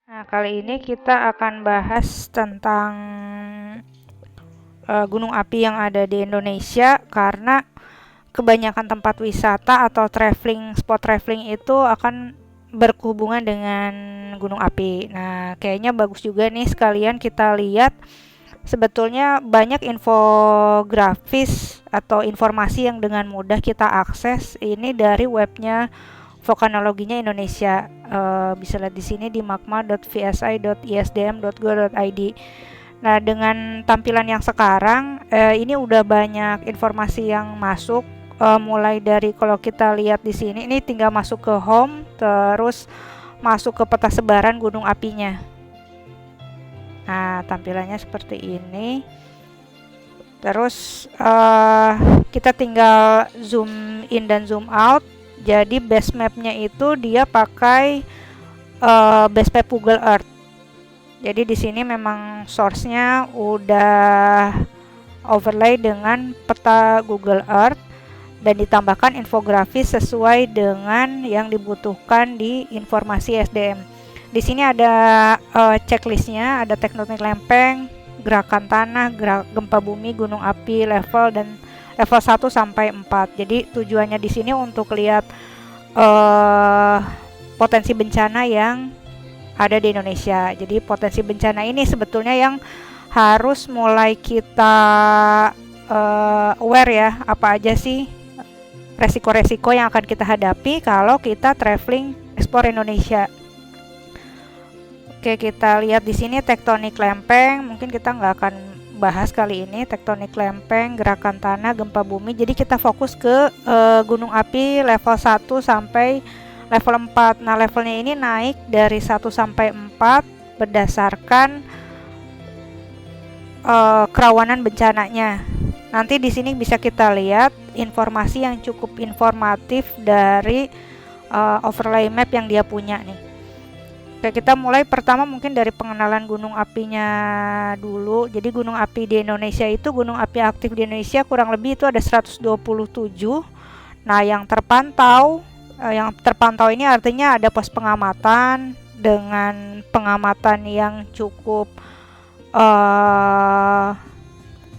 Nah, kali ini kita akan bahas tentang gunung api yang ada di Indonesia karena kebanyakan tempat wisata atau spot traveling itu akan berhubungan dengan gunung api. Nah, kayaknya bagus juga nih sekalian kita lihat sebetulnya banyak infografis atau informasi yang dengan mudah kita akses ini dari webnya Vulkanologinya Indonesia. Bisa lihat di sini di magma.vsi.isdm.go.id. Nah, dengan tampilan yang sekarang, ini udah banyak informasi yang masuk. Mulai dari kalau kita lihat di sini, ini tinggal masuk ke home, terus masuk ke peta sebaran gunung apinya. Nah, tampilannya seperti ini. Terus kita tinggal zoom in dan zoom out. Jadi base mapnya itu dia pakai base map Google Earth. Jadi di sini memang source-nya udah overlay dengan peta Google Earth dan ditambahkan infografis sesuai dengan yang dibutuhkan di informasi SDM. Di sini ada checklistnya, ada tektonik lempeng, gerakan tanah, gempa bumi, gunung api, level dan level 1 sampai 4. Jadi tujuannya di sini untuk lihat potensi bencana yang ada di Indonesia. Jadi potensi bencana ini sebetulnya yang harus mulai kita aware ya, apa aja sih resiko-resiko yang akan kita hadapi kalau kita traveling explore Indonesia. Oke, kita lihat di sini tektonik lempeng. Mungkin kita nggak akan bahas kali ini tektonik lempeng, gerakan tanah, gempa bumi. Jadi kita fokus ke gunung api level 1 sampai level 4. Nah, levelnya ini naik dari 1 sampai 4 berdasarkan kerawanan bencananya. Nanti di sini bisa kita lihat informasi yang cukup informatif dari overlay map yang dia punya nih. Oke, kita mulai pertama mungkin dari pengenalan gunung apinya dulu. Jadi gunung api di Indonesia itu, gunung api aktif di Indonesia kurang lebih itu ada 127. Nah, yang terpantau ini artinya ada pos pengamatan dengan pengamatan yang cukup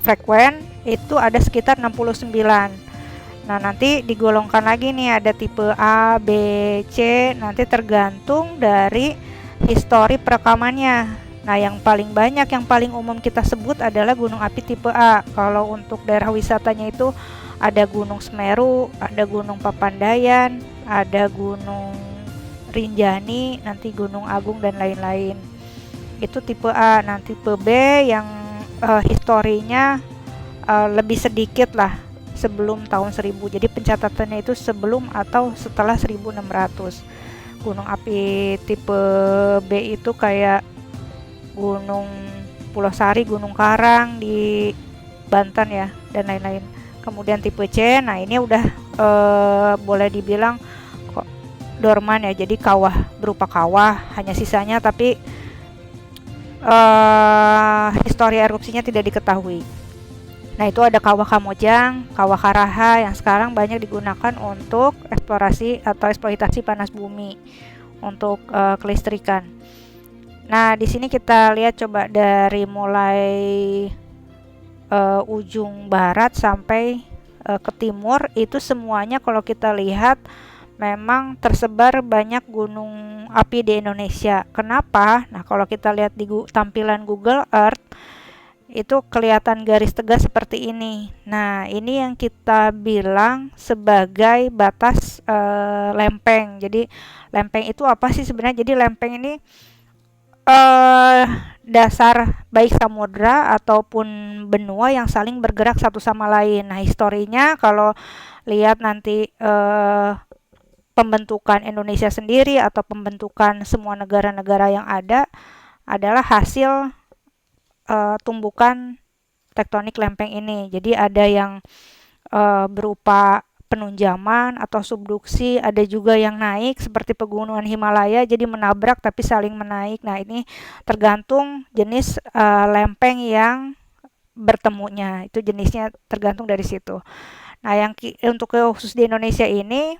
frekuen, itu ada sekitar 69. Nah, nanti digolongkan lagi nih, ada tipe A, B, C, nanti tergantung dari histori perekamannya. Nah, yang paling banyak, yang paling umum kita sebut adalah gunung api tipe A. Kalau untuk daerah wisatanya itu ada Gunung Semeru, ada Gunung Papandayan, ada Gunung Rinjani, nanti Gunung Agung dan lain-lain. Itu tipe A. Nah, tipe B yang historinya lebih sedikit lah, sebelum tahun 1000. Jadi pencatatannya itu sebelum atau setelah 1600. Gunung api tipe B itu kayak Gunung Pulau Sari, Gunung Karang di Banten ya, dan lain-lain. Kemudian tipe C, nah ini udah boleh dibilang dorman ya, jadi kawah, berupa kawah, hanya sisanya tapi histori erupsinya tidak diketahui. Nah, itu ada kawah Kamojang, kawah Karaha yang sekarang banyak digunakan untuk eksplorasi atau eksploitasi panas bumi untuk kelistrikan. Nah, di sini kita lihat coba dari mulai ujung barat sampai ke timur, itu semuanya kalau kita lihat memang tersebar banyak gunung api di Indonesia. Kenapa? Nah, kalau kita lihat di tampilan Google Earth itu kelihatan garis tegas seperti ini. Nah, ini yang kita bilang sebagai batas lempeng. Jadi lempeng itu apa sih sebenarnya? Jadi lempeng ini dasar baik samudra ataupun benua yang saling bergerak satu sama lain. Nah, historinya kalau lihat nanti pembentukan Indonesia sendiri atau pembentukan semua negara-negara yang ada adalah hasil tumbukan tektonik lempeng ini. Jadi ada yang berupa penunjaman atau subduksi, ada juga yang naik seperti pegunungan Himalaya, jadi menabrak tapi saling menaik. Nah, ini tergantung jenis lempeng yang bertemunya, itu jenisnya tergantung dari situ. Nah, yang untuk khusus di Indonesia ini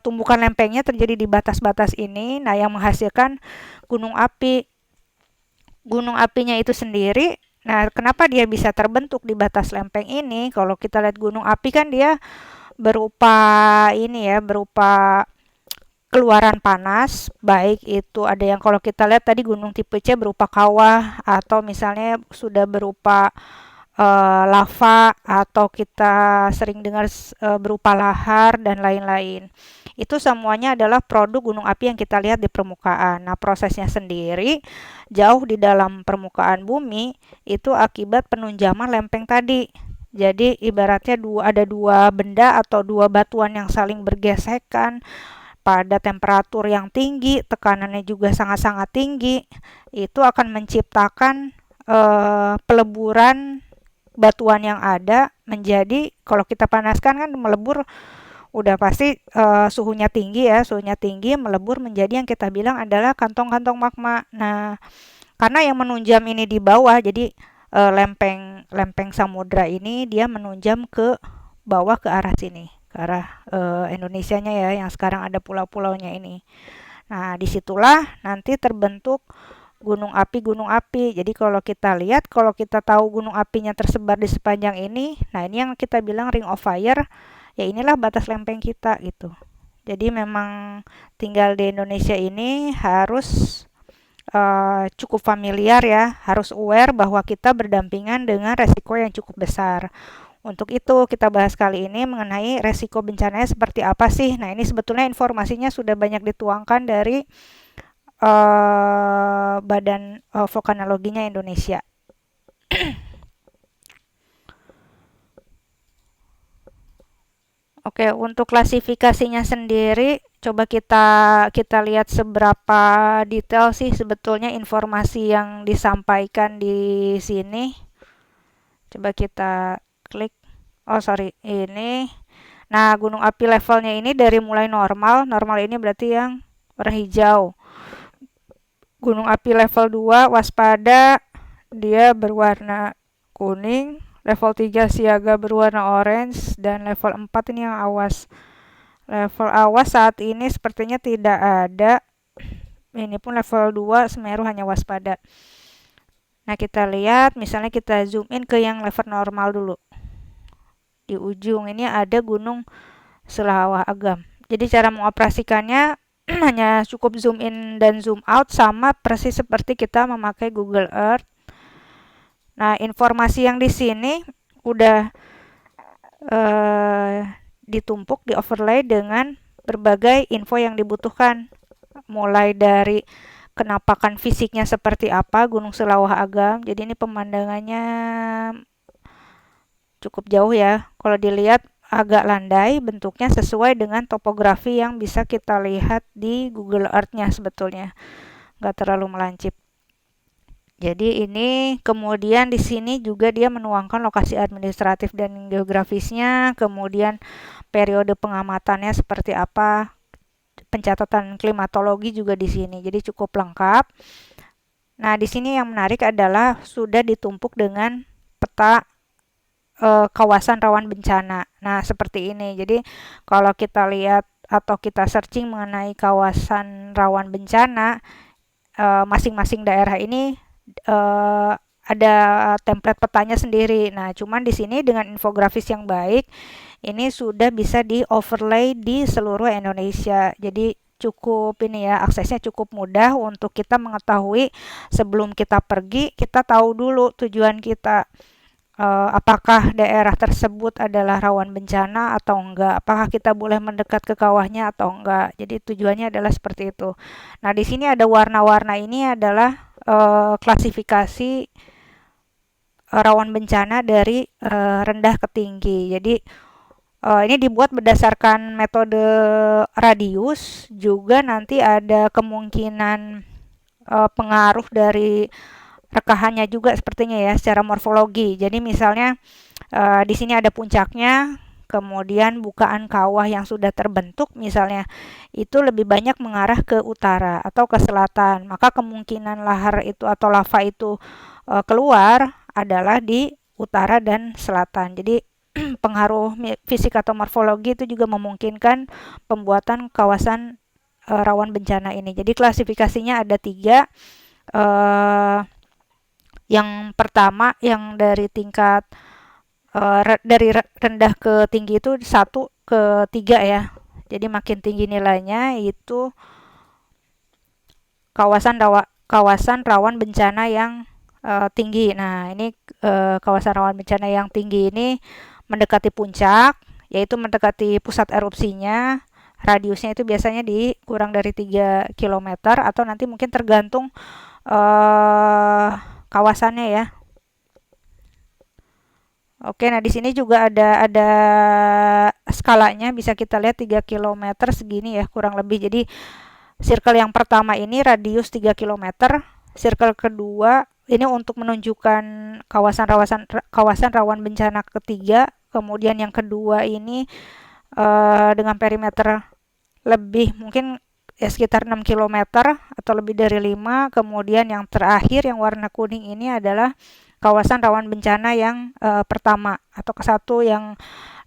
tumbukan lempengnya terjadi di batas-batas ini, nah yang menghasilkan gunung api. Gunung apinya itu sendiri, nah kenapa dia bisa terbentuk di batas lempeng ini? Kalau kita lihat gunung api kan dia berupa ini ya, berupa keluaran panas, baik itu ada yang kalau kita lihat tadi gunung tipe C berupa kawah atau misalnya sudah berupa lava atau kita sering dengar berupa lahar dan lain-lain. Itu semuanya adalah produk gunung api yang kita lihat di permukaan. Nah, prosesnya sendiri jauh di dalam permukaan bumi itu akibat penunjaman lempeng tadi. Jadi ibaratnya ada dua benda atau dua batuan yang saling bergesekan pada temperatur yang tinggi, tekanannya juga sangat-sangat tinggi, itu akan menciptakan peleburan batuan yang ada menjadi, kalau kita panaskan kan melebur, udah pasti suhunya tinggi ya, suhunya tinggi melebur menjadi yang kita bilang adalah kantong-kantong magma. Nah, karena yang menunjam ini di bawah, jadi lempeng samudra ini dia menunjam ke bawah ke arah sini, ke arah Indonesianya ya, yang sekarang ada pulau-pulaunya ini. Nah, disitulah nanti terbentuk gunung api. Jadi kalau kita lihat, kalau kita tahu gunung apinya tersebar di sepanjang ini, nah ini yang kita bilang ring of fire, ya inilah batas lempeng kita gitu. Jadi memang tinggal di Indonesia ini harus cukup familiar ya, harus aware bahwa kita berdampingan dengan resiko yang cukup besar. Untuk itu kita bahas kali ini mengenai resiko bencananya seperti apa sih. Nah, ini sebetulnya informasinya sudah banyak dituangkan dari Badan Vulkanologinya Indonesia. Oke, untuk klasifikasinya sendiri, coba kita lihat seberapa detail sih sebetulnya informasi yang disampaikan di sini. Coba kita klik. Oh, sorry, ini. Nah, gunung api levelnya ini dari mulai normal. Normal ini berarti yang warna hijau. Gunung api level 2 waspada, dia berwarna kuning. Level 3 siaga berwarna orange. Dan level 4 ini yang awas. Level awas saat ini sepertinya tidak ada. Ini pun level 2 Semeru hanya waspada. Nah, kita lihat, misalnya kita zoom in ke yang level normal dulu. Di ujung ini ada gunung Selawah Agam. Jadi cara mengoperasikannya hanya cukup zoom in dan zoom out, sama persis seperti kita memakai Google Earth. Nah, informasi yang di sini udah ditumpuk, di overlay dengan berbagai info yang dibutuhkan. Mulai dari kenampakan fisiknya seperti apa Gunung Selawah Agam. Jadi ini pemandangannya cukup jauh ya. Kalau dilihat agak landai, bentuknya sesuai dengan topografi yang bisa kita lihat di Google Earth-nya sebetulnya. Nggak terlalu melancip. Jadi ini kemudian di sini juga dia menuangkan lokasi administratif dan geografisnya, kemudian periode pengamatannya seperti apa, pencatatan klimatologi juga di sini. Jadi cukup lengkap. Nah, di sini yang menarik adalah sudah ditumpuk dengan peta kawasan rawan bencana. Nah, seperti ini. Jadi, kalau kita lihat atau kita searching mengenai kawasan rawan bencana, masing-masing daerah ini ada template petanya sendiri. Nah, cuman di sini dengan infografis yang baik, ini sudah bisa di-overlay di seluruh Indonesia. Jadi, cukup ini ya, aksesnya cukup mudah untuk kita mengetahui sebelum kita pergi, kita tahu dulu tujuan kita. Apakah daerah tersebut adalah rawan bencana atau enggak, apakah kita boleh mendekat ke kawahnya atau enggak. Jadi tujuannya adalah seperti itu. Nah, di sini ada warna-warna, ini adalah klasifikasi rawan bencana dari rendah ke tinggi. Jadi ini dibuat berdasarkan metode radius, juga nanti ada kemungkinan pengaruh dari rekahannya juga sepertinya ya, secara morfologi. Jadi misalnya di sini ada puncaknya, kemudian bukaan kawah yang sudah terbentuk misalnya itu lebih banyak mengarah ke utara atau ke selatan. Maka kemungkinan lahar itu atau lava itu keluar adalah di utara dan selatan. Jadi pengaruh fisik atau morfologi itu juga memungkinkan pembuatan kawasan rawan bencana ini. Jadi klasifikasinya ada 3. Eh, yang pertama yang dari tingkat dari rendah ke tinggi itu 1 ke 3 ya. Jadi makin tinggi nilainya itu kawasan rawan bencana yang tinggi. Nah, ini kawasan rawan bencana yang tinggi ini mendekati puncak, yaitu mendekati pusat erupsinya. Radiusnya itu biasanya di kurang dari 3 kilometer atau nanti mungkin tergantung eh, kawasannya ya. Oke, nah di sini juga ada skalanya, bisa kita lihat 3 kilometer segini ya kurang lebih. Jadi circle yang pertama ini radius 3 kilometer, circle kedua ini untuk menunjukkan kawasan rawan bencana ketiga, kemudian yang kedua ini dengan perimeter lebih mungkin ya sekitar 6 kilometer atau lebih dari 5. Kemudian yang terakhir yang warna kuning ini adalah kawasan rawan bencana yang pertama atau ke-1 yang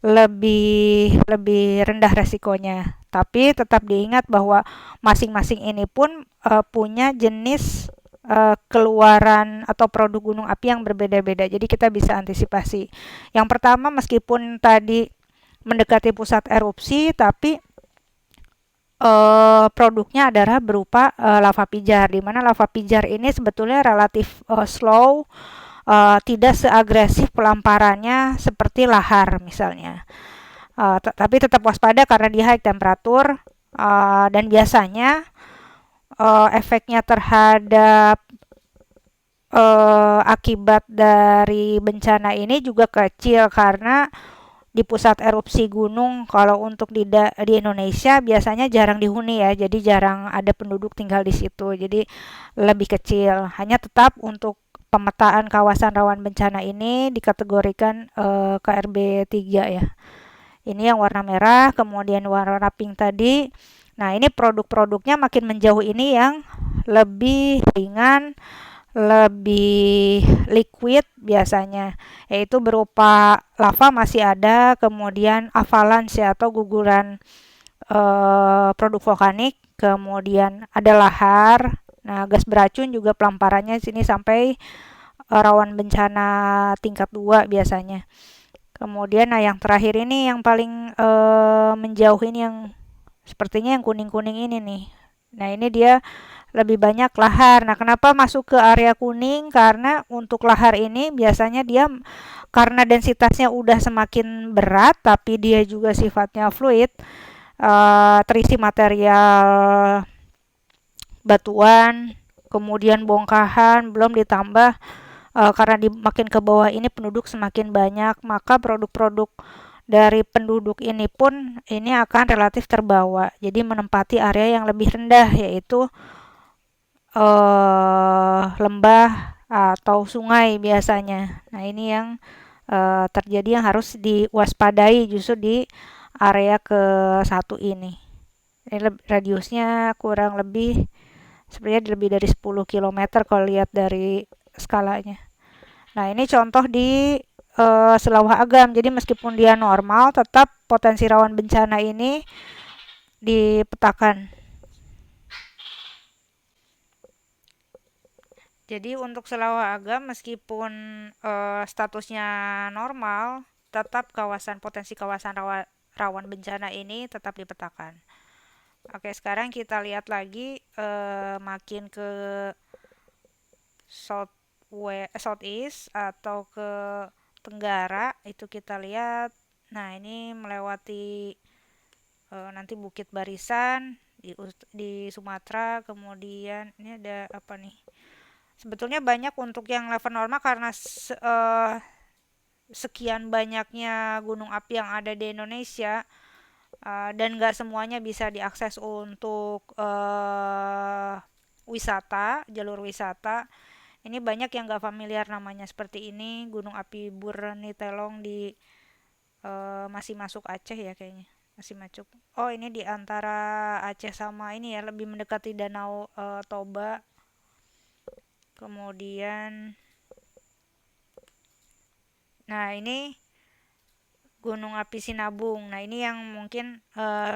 lebih lebih rendah resikonya. Tapi tetap diingat bahwa masing-masing ini pun punya jenis keluaran atau produk gunung api yang berbeda-beda. Jadi kita bisa antisipasi. Yang pertama, meskipun tadi mendekati pusat erupsi, tapi produknya adalah berupa lava pijar, di mana lava pijar ini sebetulnya relatif slow, tidak seagresif pelamparannya seperti lahar misalnya. Tapi tetap waspada karena dia high temperatur, dan biasanya efeknya terhadap akibat dari bencana ini juga kecil karena di pusat erupsi gunung kalau untuk di Indonesia biasanya jarang dihuni ya, jadi jarang ada penduduk tinggal di situ, jadi lebih kecil. Hanya tetap untuk pemetaan kawasan rawan bencana ini dikategorikan KRB 3 ya. Ini yang warna merah, kemudian warna pink tadi. Nah, ini produk-produknya makin menjauh ini yang lebih ringan, lebih liquid biasanya, yaitu berupa lava masih ada, kemudian avalanche atau guguran produk vulkanik, kemudian ada lahar. Nah, gas beracun juga pelamparannya sini sampai rawan bencana tingkat 2 biasanya. Kemudian nah yang terakhir ini yang paling menjauh ini yang sepertinya yang kuning-kuning ini nih. Nah, ini dia lebih banyak lahar. Nah, kenapa masuk ke area kuning? Karena untuk lahar ini biasanya dia karena densitasnya udah semakin berat, tapi dia juga sifatnya fluid, terisi material batuan, kemudian bongkahan, belum ditambah karena makin ke bawah ini penduduk semakin banyak, maka produk-produk dari penduduk ini pun ini akan relatif terbawa. Jadi menempati area yang lebih rendah, yaitu lembah atau sungai biasanya. Nah, ini yang terjadi yang harus diwaspadai justru di area ke-1 ini. Ini radiusnya kurang lebih sebenarnya lebih dari 10 kilometer kalau lihat dari skalanya. Nah, ini contoh di Selawah Agam. Jadi meskipun dia normal, tetap potensi rawan bencana ini dipetakan. Jadi untuk Selawah Agam meskipun statusnya normal, tetap potensi kawasan rawan bencana ini tetap dipetakan. Oke, sekarang kita lihat lagi makin ke southeast atau ke tenggara itu kita lihat. Nah, ini melewati nanti Bukit Barisan di Sumatera, kemudian ini ada apa nih? Sebetulnya banyak untuk yang level normal karena sekian banyaknya gunung api yang ada di Indonesia, dan nggak semuanya bisa diakses untuk wisata, jalur wisata. Ini banyak yang nggak familiar namanya seperti ini, Gunung Api Burnitelong di masih masuk Aceh ya kayaknya, masih masuk. Oh, ini di antara Aceh sama ini ya, lebih mendekati Danau Toba. Kemudian, nah ini Gunung Api Sinabung. Nah, ini yang mungkin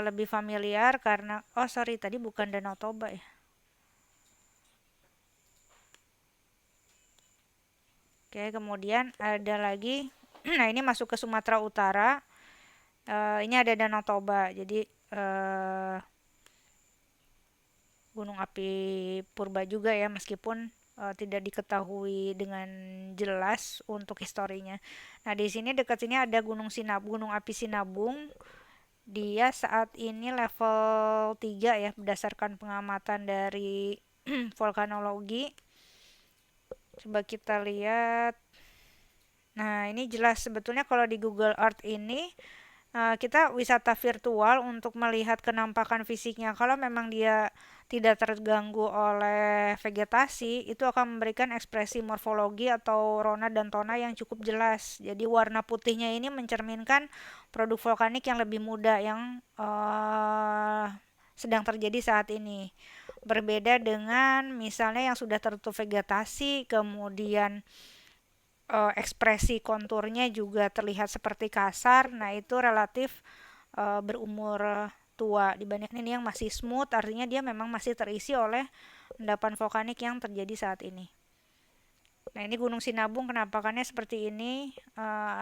lebih familiar karena oh sorry tadi bukan Danau Toba ya. Oke, kemudian ada lagi. Nah, ini masuk ke Sumatera Utara. Ini ada Danau Toba. Jadi Gunung Api Purba juga ya, meskipun tidak diketahui dengan jelas untuk historinya. Nah, di sini dekat sini ada Gunung Api Sinabung. Dia saat ini level 3 ya, berdasarkan pengamatan dari vulkanologi. Coba kita lihat. Nah, ini jelas sebetulnya kalau di Google Earth ini kita wisata virtual untuk melihat kenampakan fisiknya. Kalau memang dia tidak terganggu oleh vegetasi, itu akan memberikan ekspresi morfologi atau rona dan tona yang cukup jelas. Jadi warna putihnya ini mencerminkan produk vulkanik yang lebih muda yang sedang terjadi saat ini. Berbeda dengan misalnya yang sudah tertutup vegetasi, kemudian ekspresi konturnya juga terlihat seperti kasar. Nah, itu relatif berumur tua dibandingkan ini yang masih smooth, artinya dia memang masih terisi oleh endapan vulkanik yang terjadi saat ini. Nah, ini Gunung Sinabung kenampakannya seperti ini,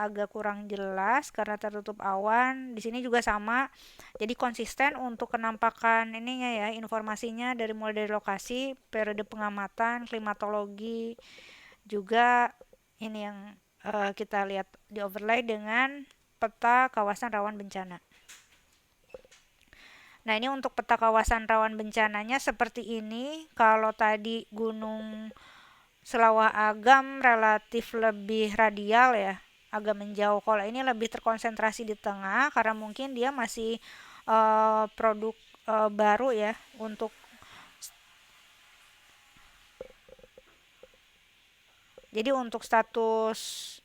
agak kurang jelas karena tertutup awan. Di sini juga sama. Jadi konsisten untuk kenampakan ininya ya, informasinya dari mulai dari lokasi, periode pengamatan, klimatologi, juga ini yang kita lihat di overlay dengan peta kawasan rawan bencana. Nah, ini untuk peta kawasan rawan bencananya seperti ini. Kalau tadi Gunung Selawah Agam relatif lebih radial ya, agak menjauh. Kalau ini lebih terkonsentrasi di tengah karena mungkin dia masih produk baru ya untuk jadi untuk status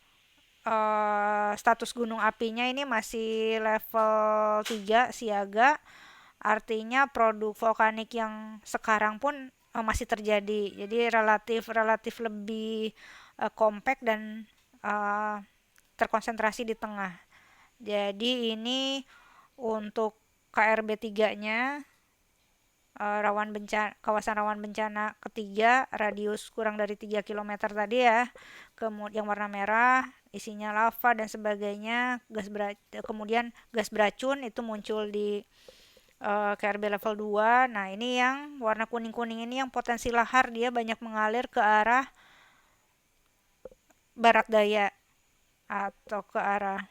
gunung apinya ini masih level 3 siaga. Artinya produk vulkanik yang sekarang pun masih terjadi. Jadi relatif relatif lebih compact dan uh, terkonsentrasi di tengah. Jadi ini untuk KRB 3-nya kawasan rawan bencana ketiga, radius kurang dari 3 km tadi ya. Kemudian yang warna merah isinya lava dan sebagainya, kemudian gas beracun itu muncul di KRB level 2. Nah, ini yang warna kuning-kuning ini yang potensi lahar, dia banyak mengalir ke arah barat daya atau ke arah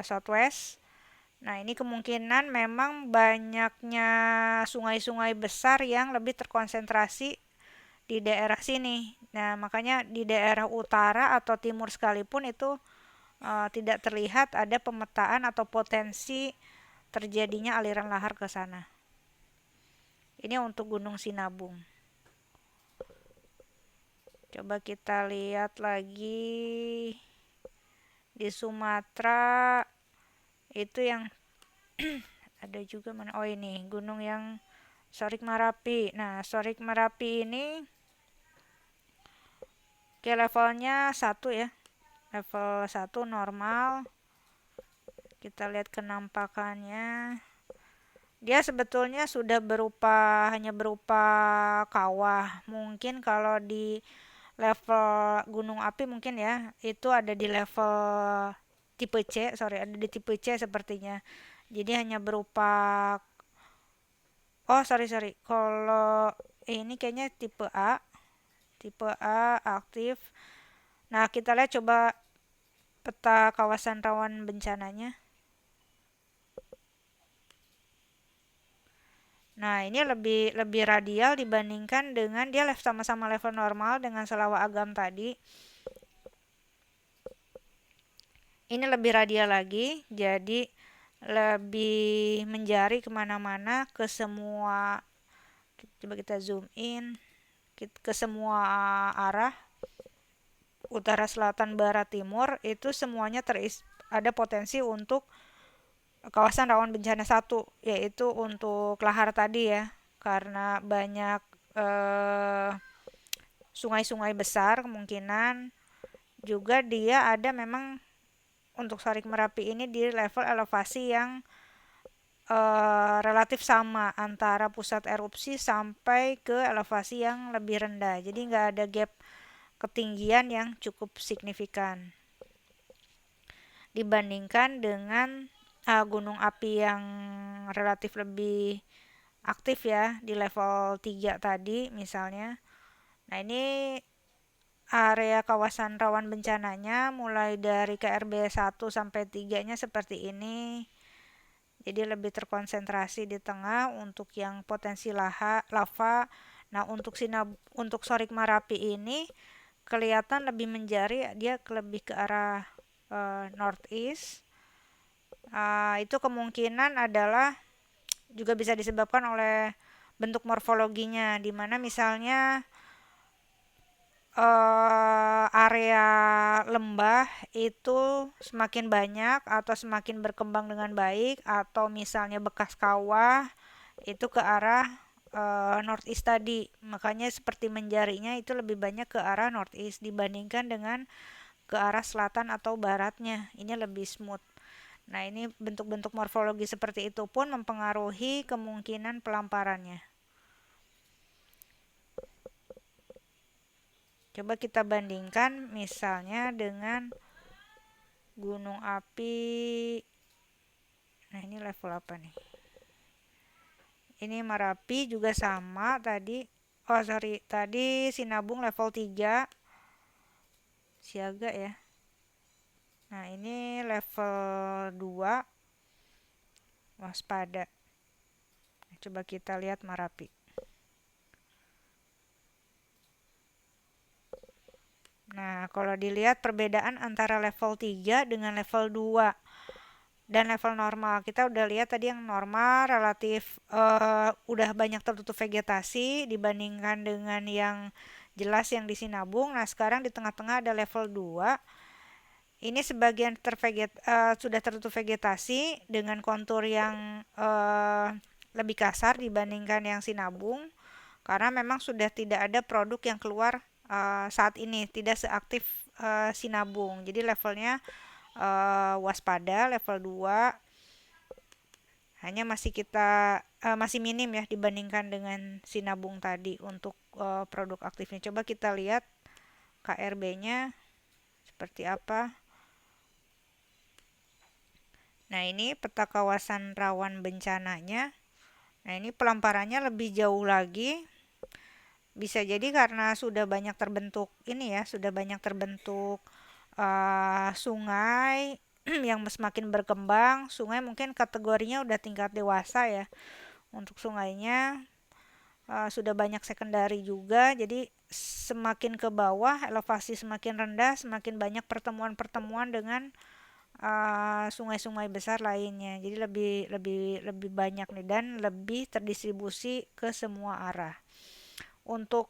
southwest. Nah, ini kemungkinan memang banyaknya sungai-sungai besar yang lebih terkonsentrasi di daerah sini. Nah, makanya di daerah utara atau timur sekalipun itu tidak terlihat ada pemetaan atau potensi terjadinya aliran lahar ke sana. Ini untuk Gunung Sinabung. Coba kita lihat lagi di Sumatera itu yang ada juga mana? Oh, ini gunung yang Sorik Marapi. Nah, Sorik Marapi ini ke levelnya 1 ya. Level 1 normal. Kita lihat kenampakannya. Dia sebetulnya sudah hanya berupa kawah. Mungkin kalau di level gunung api mungkin ya, itu ada di level tipe C, sorry, ada di tipe C sepertinya. Jadi hanya berupa oh sorry sorry, kalau ini kayaknya tipe A aktif. Nah, kita lihat coba peta kawasan rawan bencananya. Nah, ini lebih lebih radial dibandingkan dengan dia sama-sama level normal dengan Selawah Agam tadi. Ini lebih radial lagi, jadi lebih menjari kemana-mana ke semua. Coba kita zoom in ke semua arah, utara, selatan, barat, timur, itu semuanya ada potensi untuk kawasan rawan bencana 1, yaitu untuk lahar tadi ya, karena banyak eh, sungai-sungai besar kemungkinan juga dia ada memang untuk Sorik Merapi ini di level elevasi yang relatif sama antara pusat erupsi sampai ke elevasi yang lebih rendah. Jadi nggak ada gap ketinggian yang cukup signifikan dibandingkan dengan gunung api yang relatif lebih aktif ya di level 3 tadi misalnya. Nah, ini area kawasan rawan bencananya mulai dari KRB 1 sampai 3-nya seperti ini. Jadi lebih terkonsentrasi di tengah untuk yang potensi lava. Nah, untuk Sorik Marapi ini kelihatan lebih menjari, dia lebih ke arah northeast. Itu kemungkinan adalah juga bisa disebabkan oleh bentuk morfologinya, di mana misalnya area lembah itu semakin banyak atau semakin berkembang dengan baik, atau misalnya bekas kawah itu ke arah northeast tadi. Makanya seperti menjarinya itu lebih banyak ke arah northeast dibandingkan dengan ke arah selatan atau baratnya. Ini lebih smooth. Nah, ini bentuk-bentuk morfologi seperti itu pun mempengaruhi kemungkinan pelamparannya. Coba kita bandingkan misalnya dengan gunung api. Nah, ini level apa nih? Ini Merapi juga sama tadi. Oh, sorry. Tadi Sinabung level 3. Siaga ya. Nah, ini level 2. Waspada. Coba kita lihat Merapi. Nah, kalau dilihat perbedaan antara level 3 dengan level 2 dan level normal. Kita udah lihat tadi yang normal relatif udah banyak tertutup vegetasi dibandingkan dengan yang jelas yang di Sinabung. Nah, sekarang di tengah-tengah ada level 2. Ini sebagian sudah tertutup vegetasi dengan kontur yang lebih kasar dibandingkan yang Sinabung. Karena memang sudah tidak ada produk yang keluar saat ini, tidak seaktif Sinabung. Jadi levelnya waspada level 2, hanya masih minim ya dibandingkan dengan Sinabung tadi untuk produk aktifnya. Coba kita lihat KRB-nya seperti apa. Nah, ini peta kawasan rawan bencananya. Nah, ini pelamparannya lebih jauh lagi. Bisa jadi karena sudah banyak terbentuk sungai yang semakin berkembang. Sungai mungkin kategorinya udah tingkat dewasa ya. Untuk sungainya sudah banyak sekundari juga. Jadi semakin ke bawah, elevasi semakin rendah, semakin banyak pertemuan-pertemuan dengan sungai-sungai besar lainnya. Jadi lebih banyak nih dan lebih terdistribusi ke semua arah. Untuk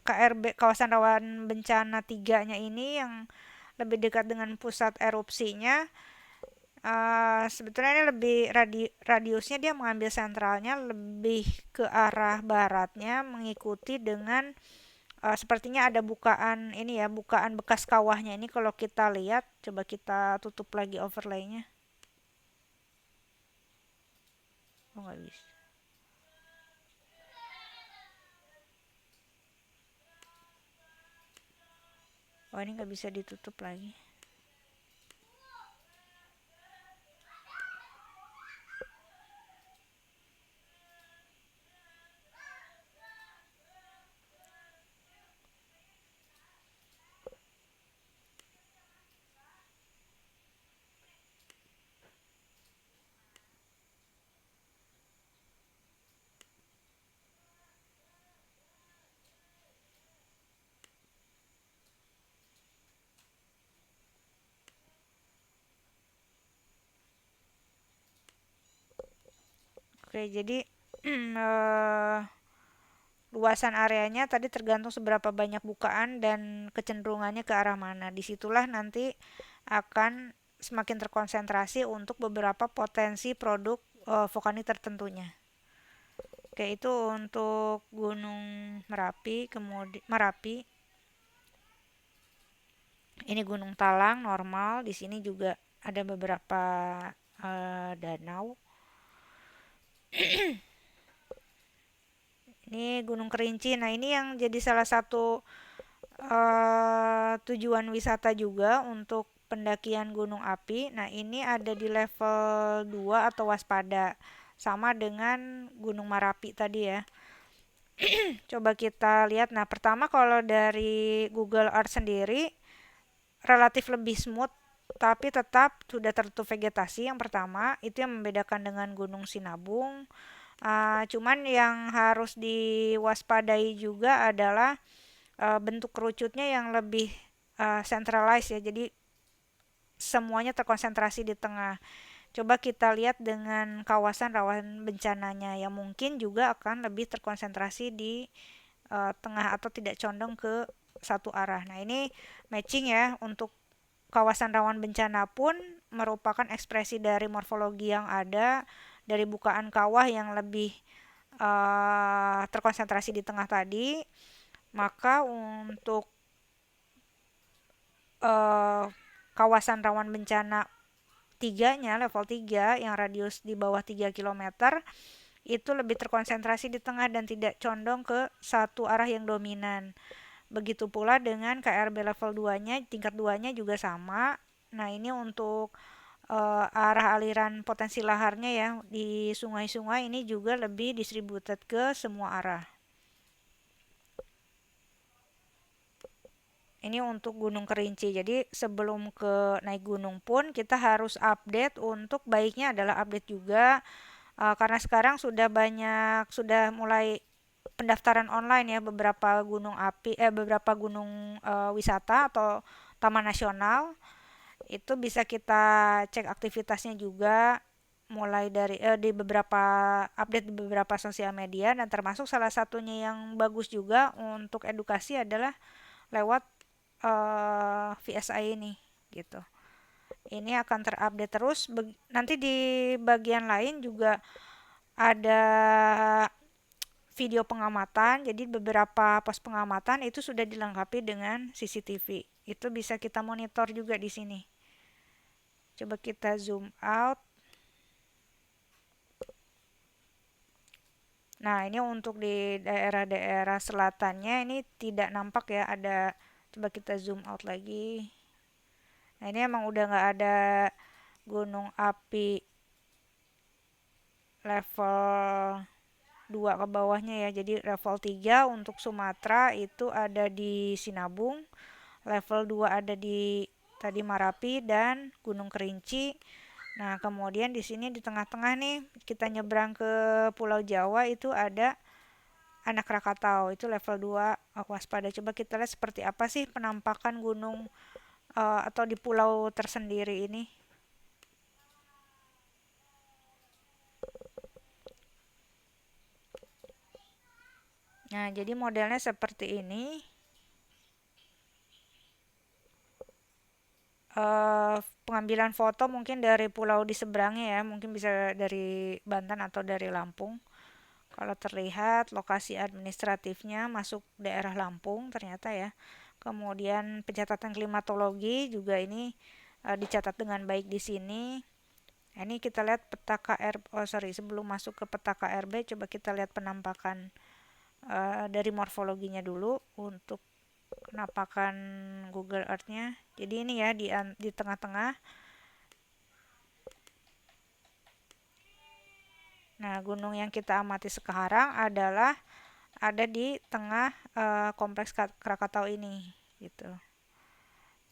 KRB kawasan rawan bencana 3-nya ini yang lebih dekat dengan pusat erupsinya, sebetulnya ini lebih radiusnya, dia mengambil sentralnya lebih ke arah baratnya, mengikuti dengan sepertinya ada bukaan ini ya, bukaan bekas kawahnya. Ini kalau kita lihat, coba kita tutup lagi overlaynya. Oh, nggak bisa. Oh, ini nggak bisa ditutup lagi. Oke, jadi luasan areanya tadi tergantung seberapa banyak bukaan dan kecenderungannya ke arah mana. Disitulah nanti akan semakin terkonsentrasi untuk beberapa potensi produk vulkanik tertentunya. Oke, itu untuk Gunung Merapi, kemudian Merapi. Ini Gunung Talang normal, di sini juga ada beberapa danau. Ini Gunung Kerinci. Nah, ini yang jadi salah satu tujuan wisata juga untuk pendakian gunung api. Nah, ini ada di level 2 atau waspada. Sama dengan Gunung Marapi tadi ya. Coba kita lihat. Nah, pertama kalau dari Google Earth sendiri relatif lebih smooth tapi tetap sudah tertutup vegetasi yang pertama. Itu yang membedakan dengan Gunung Sinabung. Cuman yang harus diwaspadai juga adalah bentuk kerucutnya yang lebih centralized ya. Jadi semuanya terkonsentrasi di tengah. Coba kita lihat dengan kawasan rawan bencananya yang mungkin juga akan lebih terkonsentrasi di tengah atau tidak condong ke satu arah. Nah, ini matching ya untuk kawasan rawan bencana pun merupakan ekspresi dari morfologi yang ada dari bukaan kawah yang lebih terkonsentrasi di tengah tadi. Maka untuk uh, kawasan rawan bencana tiganya, level 3 yang radius di bawah 3 km itu lebih terkonsentrasi di tengah dan tidak condong ke satu arah yang dominan. Begitu pula dengan KRB level 2-nya, tingkat 2-nya juga sama. Nah, ini untuk arah aliran potensi laharnya ya di sungai-sungai ini juga lebih distributed ke semua arah. Ini untuk Gunung Kerinci. Jadi sebelum ke naik gunung pun kita harus update. Untuk baiknya adalah update juga karena sekarang sudah mulai pendaftaran online ya beberapa gunung wisata atau taman nasional. Itu bisa kita cek aktivitasnya juga mulai dari di beberapa update di beberapa sosial media, dan termasuk salah satunya yang bagus juga untuk edukasi adalah lewat VSI ini gitu. Ini akan terupdate terus. Nanti di bagian lain juga ada video pengamatan. Jadi beberapa pos pengamatan itu sudah dilengkapi dengan CCTV. Itu bisa kita monitor juga di sini. Coba kita zoom out. Nah, ini untuk di daerah-daerah selatannya ini tidak nampak ya ada. Coba kita zoom out lagi. Nah, ini emang udah nggak ada gunung api level 2 ke bawahnya ya. Jadi level 3 untuk Sumatera itu ada di Sinabung, level 2 ada di tadi Marapi dan Gunung Kerinci. Nah, kemudian di sini di tengah-tengah nih kita nyebrang ke Pulau Jawa itu ada Anak Rakatau, itu level 2 waspada. Coba kita lihat seperti apa sih penampakan gunung atau di pulau tersendiri ini. Nah, jadi modelnya seperti ini. Pengambilan foto mungkin dari pulau di seberangnya ya, mungkin bisa dari Banten atau dari Lampung. Kalau terlihat lokasi administratifnya masuk daerah Lampung ternyata ya. Kemudian pencatatan klimatologi juga ini dicatat dengan baik di sini. Nah, ini kita lihat peta KR, oh sorry, sebelum masuk ke peta KRB coba kita lihat penampakan dari morfologinya dulu untuk penampakan Google Earth-nya. Jadi ini ya di tengah-tengah. Nah, gunung yang kita amati sekarang adalah ada di tengah kompleks Krakatau ini gitu.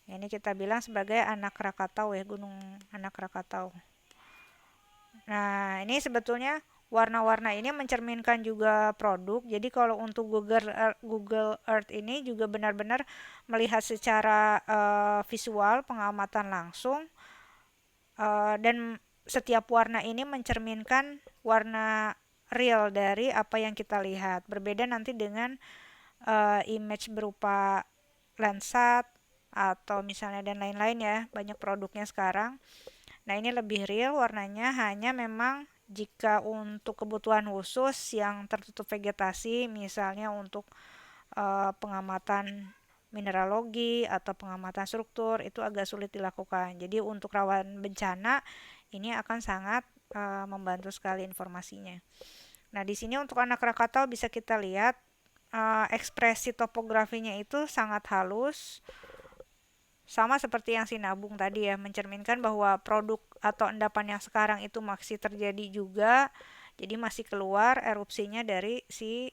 Ini kita bilang sebagai Anak Krakatau ya, Gunung Anak Krakatau. Nah, ini sebetulnya warna-warna ini mencerminkan juga produk. Jadi kalau untuk Google Earth ini juga benar-benar melihat secara visual, pengamatan langsung, dan setiap warna ini mencerminkan warna real dari apa yang kita lihat. Berbeda nanti dengan image berupa Landsat atau misalnya dan lain-lain ya, banyak produknya sekarang. Nah, ini lebih real warnanya, hanya memang jika untuk kebutuhan khusus yang tertutup vegetasi, misalnya untuk pengamatan mineralogi atau pengamatan struktur itu agak sulit dilakukan. Jadi untuk rawan bencana ini akan sangat membantu sekali informasinya. Nah, di sini untuk anak Krakatau bisa kita lihat ekspresi topografinya itu sangat halus, sama seperti yang sinabung tadi ya, mencerminkan bahwa produk atau endapan yang sekarang itu masih terjadi juga, jadi masih keluar erupsinya dari si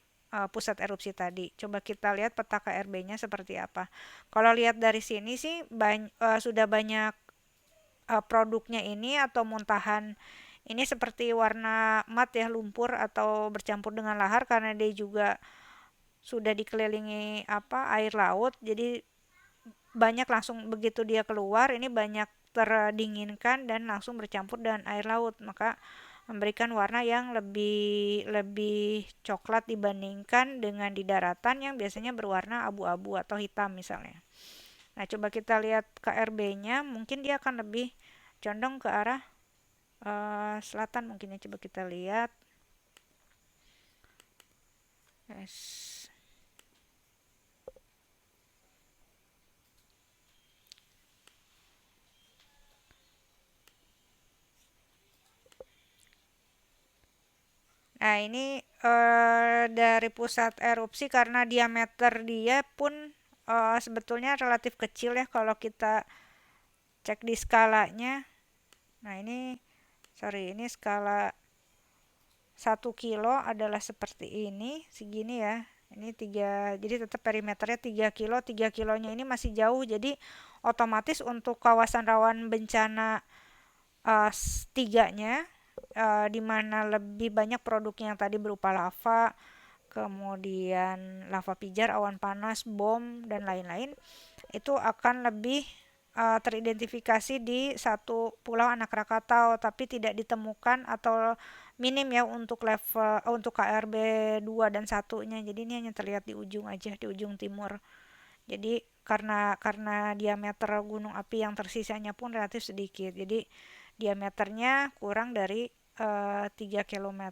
pusat erupsi tadi. Coba kita lihat peta KRB-nya seperti apa. Kalau lihat dari sini sih sudah banyak produknya ini atau muntahan ini seperti warna mat ya, lumpur atau bercampur dengan lahar karena dia juga sudah dikelilingi air laut, jadi banyak langsung begitu dia keluar ini banyak terdinginkan dan langsung bercampur dengan air laut, maka memberikan warna yang lebih lebih coklat dibandingkan dengan di daratan yang biasanya berwarna abu-abu atau hitam misalnya. Nah, coba kita lihat KRB-nya, mungkin dia akan lebih condong ke arah selatan mungkin ya, coba kita lihat. Yes. Nah, ini dari pusat erupsi karena diameter dia pun sebetulnya relatif kecil ya kalau kita cek di skalanya. Nah, ini skala 1 kilo adalah seperti ini, segini ya. Ini 3, jadi tetap perimeternya 3 kilo. 3 kilonya ini masih jauh, jadi otomatis untuk kawasan rawan bencana tiganya, di mana lebih banyak produknya yang tadi berupa lava, kemudian lava pijar, awan panas, bom, dan lain-lain, itu akan lebih teridentifikasi di satu pulau anak Krakatau, tapi tidak ditemukan atau minim ya untuk level untuk KRB 2 dan 1-nya. Jadi ini hanya terlihat di ujung aja, di ujung timur. Jadi karena diameter gunung api yang tersisanya pun relatif sedikit. Jadi diameternya kurang dari 3 km.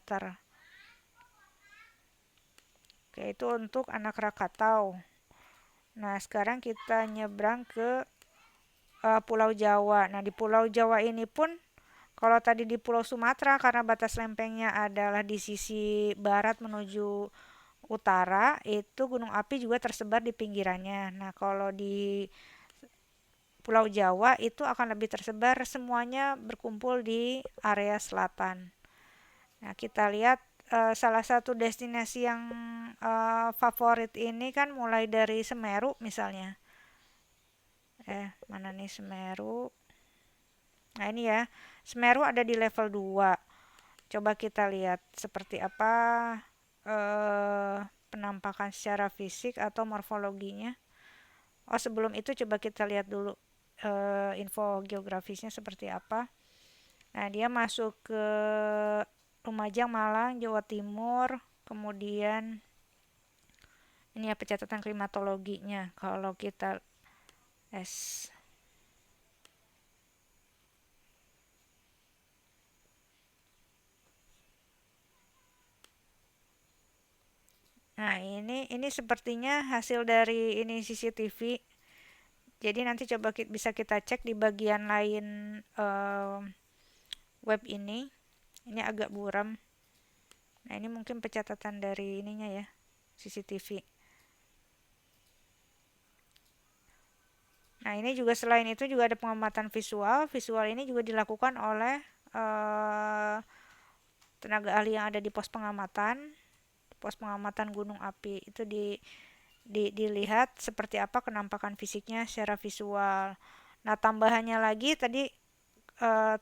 Oke, itu untuk anak Krakatau. Nah, sekarang kita nyebrang ke Pulau Jawa. Nah, di Pulau Jawa ini pun kalau tadi di Pulau Sumatera karena batas lempengnya adalah di sisi barat menuju utara, itu gunung api juga tersebar di pinggirannya. Nah, kalau di Pulau Jawa itu akan lebih tersebar, semuanya berkumpul di area selatan. Nah, kita lihat salah satu destinasi yang favorit ini kan mulai dari Semeru misalnya. Mana nih Semeru? Nah, ini ya. Semeru ada di level 2. Coba kita lihat seperti apa eh, penampakan secara fisik atau morfologinya. Oh, sebelum itu coba kita lihat dulu info geografisnya seperti apa. Nah, dia masuk ke Lumajang, Malang, Jawa Timur. Kemudian ini ya pencatatan klimatologinya. Kalau kita S Nah, ini sepertinya hasil dari ini CCTV. Jadi nanti coba bisa kita cek di bagian lain web ini. Ini agak buram. Nah, ini mungkin pencatatan dari ininya ya, CCTV. Nah, ini juga selain itu juga ada pengamatan visual. Visual ini juga dilakukan oleh tenaga ahli yang ada di pos pengamatan. Pos pengamatan gunung api itu dilihat seperti apa kenampakan fisiknya secara visual. Nah, tambahannya lagi tadi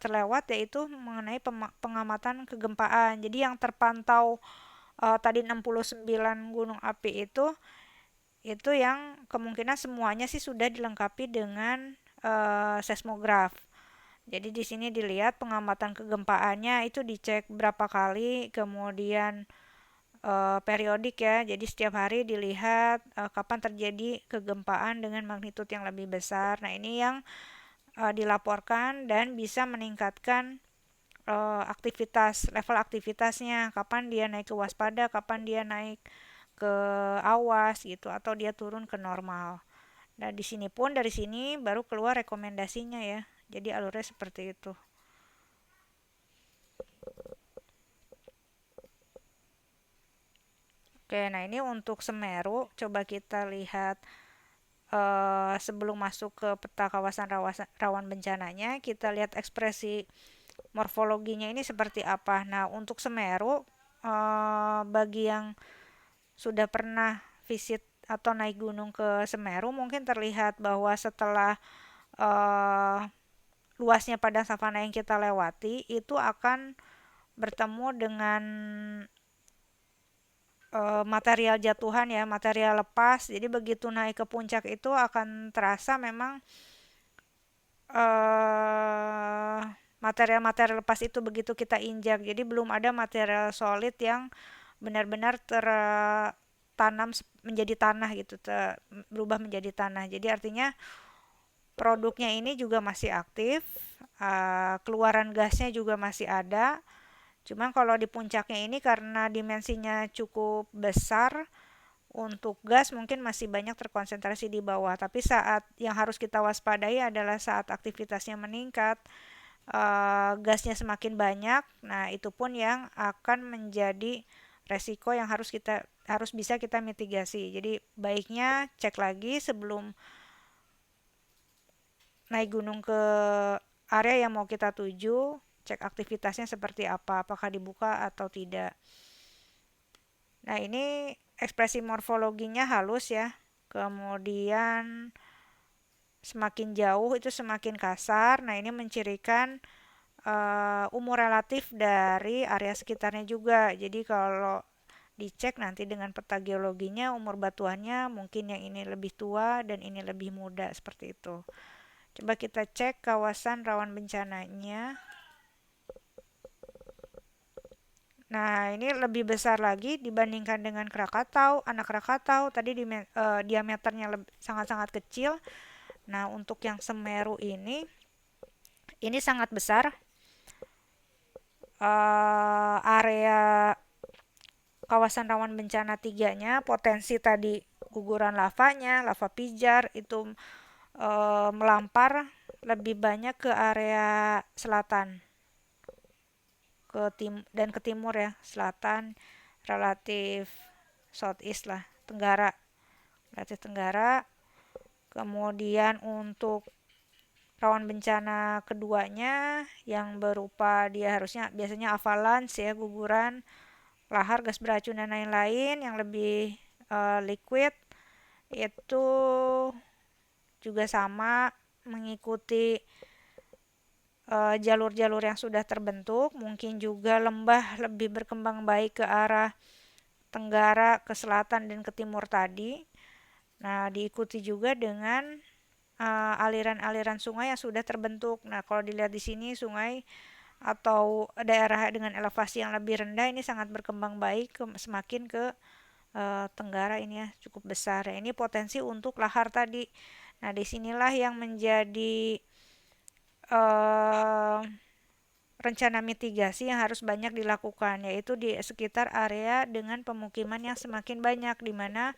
terlewat yaitu mengenai pengamatan kegempaan. Jadi yang terpantau tadi 69 gunung api itu yang kemungkinan semuanya sih sudah dilengkapi dengan seismograf. Jadi di sini dilihat pengamatan kegempaannya itu dicek berapa kali, kemudian periodik ya. Jadi setiap hari dilihat kapan terjadi kegempaan dengan magnitud yang lebih besar. Nah, ini yang dilaporkan dan bisa meningkatkan level aktivitasnya, kapan dia naik ke waspada, kapan dia naik ke awas gitu, atau dia turun ke normal. Nah, di sini pun dari sini baru keluar rekomendasinya ya. Jadi alurnya seperti itu. Oke, nah ini untuk Semeru, coba kita lihat sebelum masuk ke peta kawasan rawan bencananya, kita lihat ekspresi morfologinya ini seperti apa. Nah, untuk Semeru, bagi yang sudah pernah visit atau naik gunung ke Semeru, mungkin terlihat bahwa setelah eh, luasnya padang savana yang kita lewati, itu akan bertemu dengan material jatuhan ya, material lepas. Jadi begitu naik ke puncak itu akan terasa memang eh material-material lepas itu begitu kita injak. Jadi belum ada material solid yang benar-benar tertanam menjadi tanah gitu, berubah menjadi tanah. Jadi artinya produknya ini juga masih aktif, keluaran gasnya juga masih ada. Cuman kalau di puncaknya ini karena dimensinya cukup besar, untuk gas mungkin masih banyak terkonsentrasi di bawah, tapi saat yang harus kita waspadai adalah saat aktivitasnya meningkat, gasnya semakin banyak. Nah, itu pun yang akan menjadi resiko yang harus bisa kita mitigasi. Jadi baiknya cek lagi sebelum naik gunung ke area yang mau kita tuju, cek aktivitasnya seperti apa, apakah dibuka atau tidak. Nah, ini ekspresi morfologinya halus ya. Kemudian semakin jauh itu semakin kasar. Nah, ini mencirikan umur relatif dari area sekitarnya juga. Jadi kalau dicek nanti dengan peta geologinya, umur batuannya mungkin yang ini lebih tua dan ini lebih muda seperti itu. Coba kita cek kawasan rawan bencananya. Nah, ini lebih besar lagi dibandingkan dengan Krakatau. Anak Krakatau tadi diameternya sangat-sangat kecil. Nah, untuk yang Semeru ini sangat besar. Area kawasan rawan bencana tiganya, potensi tadi guguran lavanya, lava pijar itu melampar lebih banyak ke area selatan dan ke timur ya, selatan relatif southeast lah, tenggara, relatif tenggara. Kemudian untuk rawan bencana keduanya yang berupa dia harusnya biasanya avalanche ya, guguran lahar, gas beracun dan lain-lain yang lebih liquid, itu juga sama mengikuti jalur-jalur yang sudah terbentuk. Mungkin juga lembah lebih berkembang baik ke arah tenggara, ke selatan dan ke timur tadi. Nah, diikuti juga dengan aliran-aliran sungai yang sudah terbentuk. Nah, kalau dilihat di sini sungai atau daerah dengan elevasi yang lebih rendah ini sangat berkembang baik semakin ke tenggara ini ya, cukup besar. Ya, ini potensi untuk lahar tadi. Nah, disinilah yang menjadi uh, rencana mitigasi yang harus banyak dilakukan, yaitu di sekitar area dengan pemukiman yang semakin banyak, di mana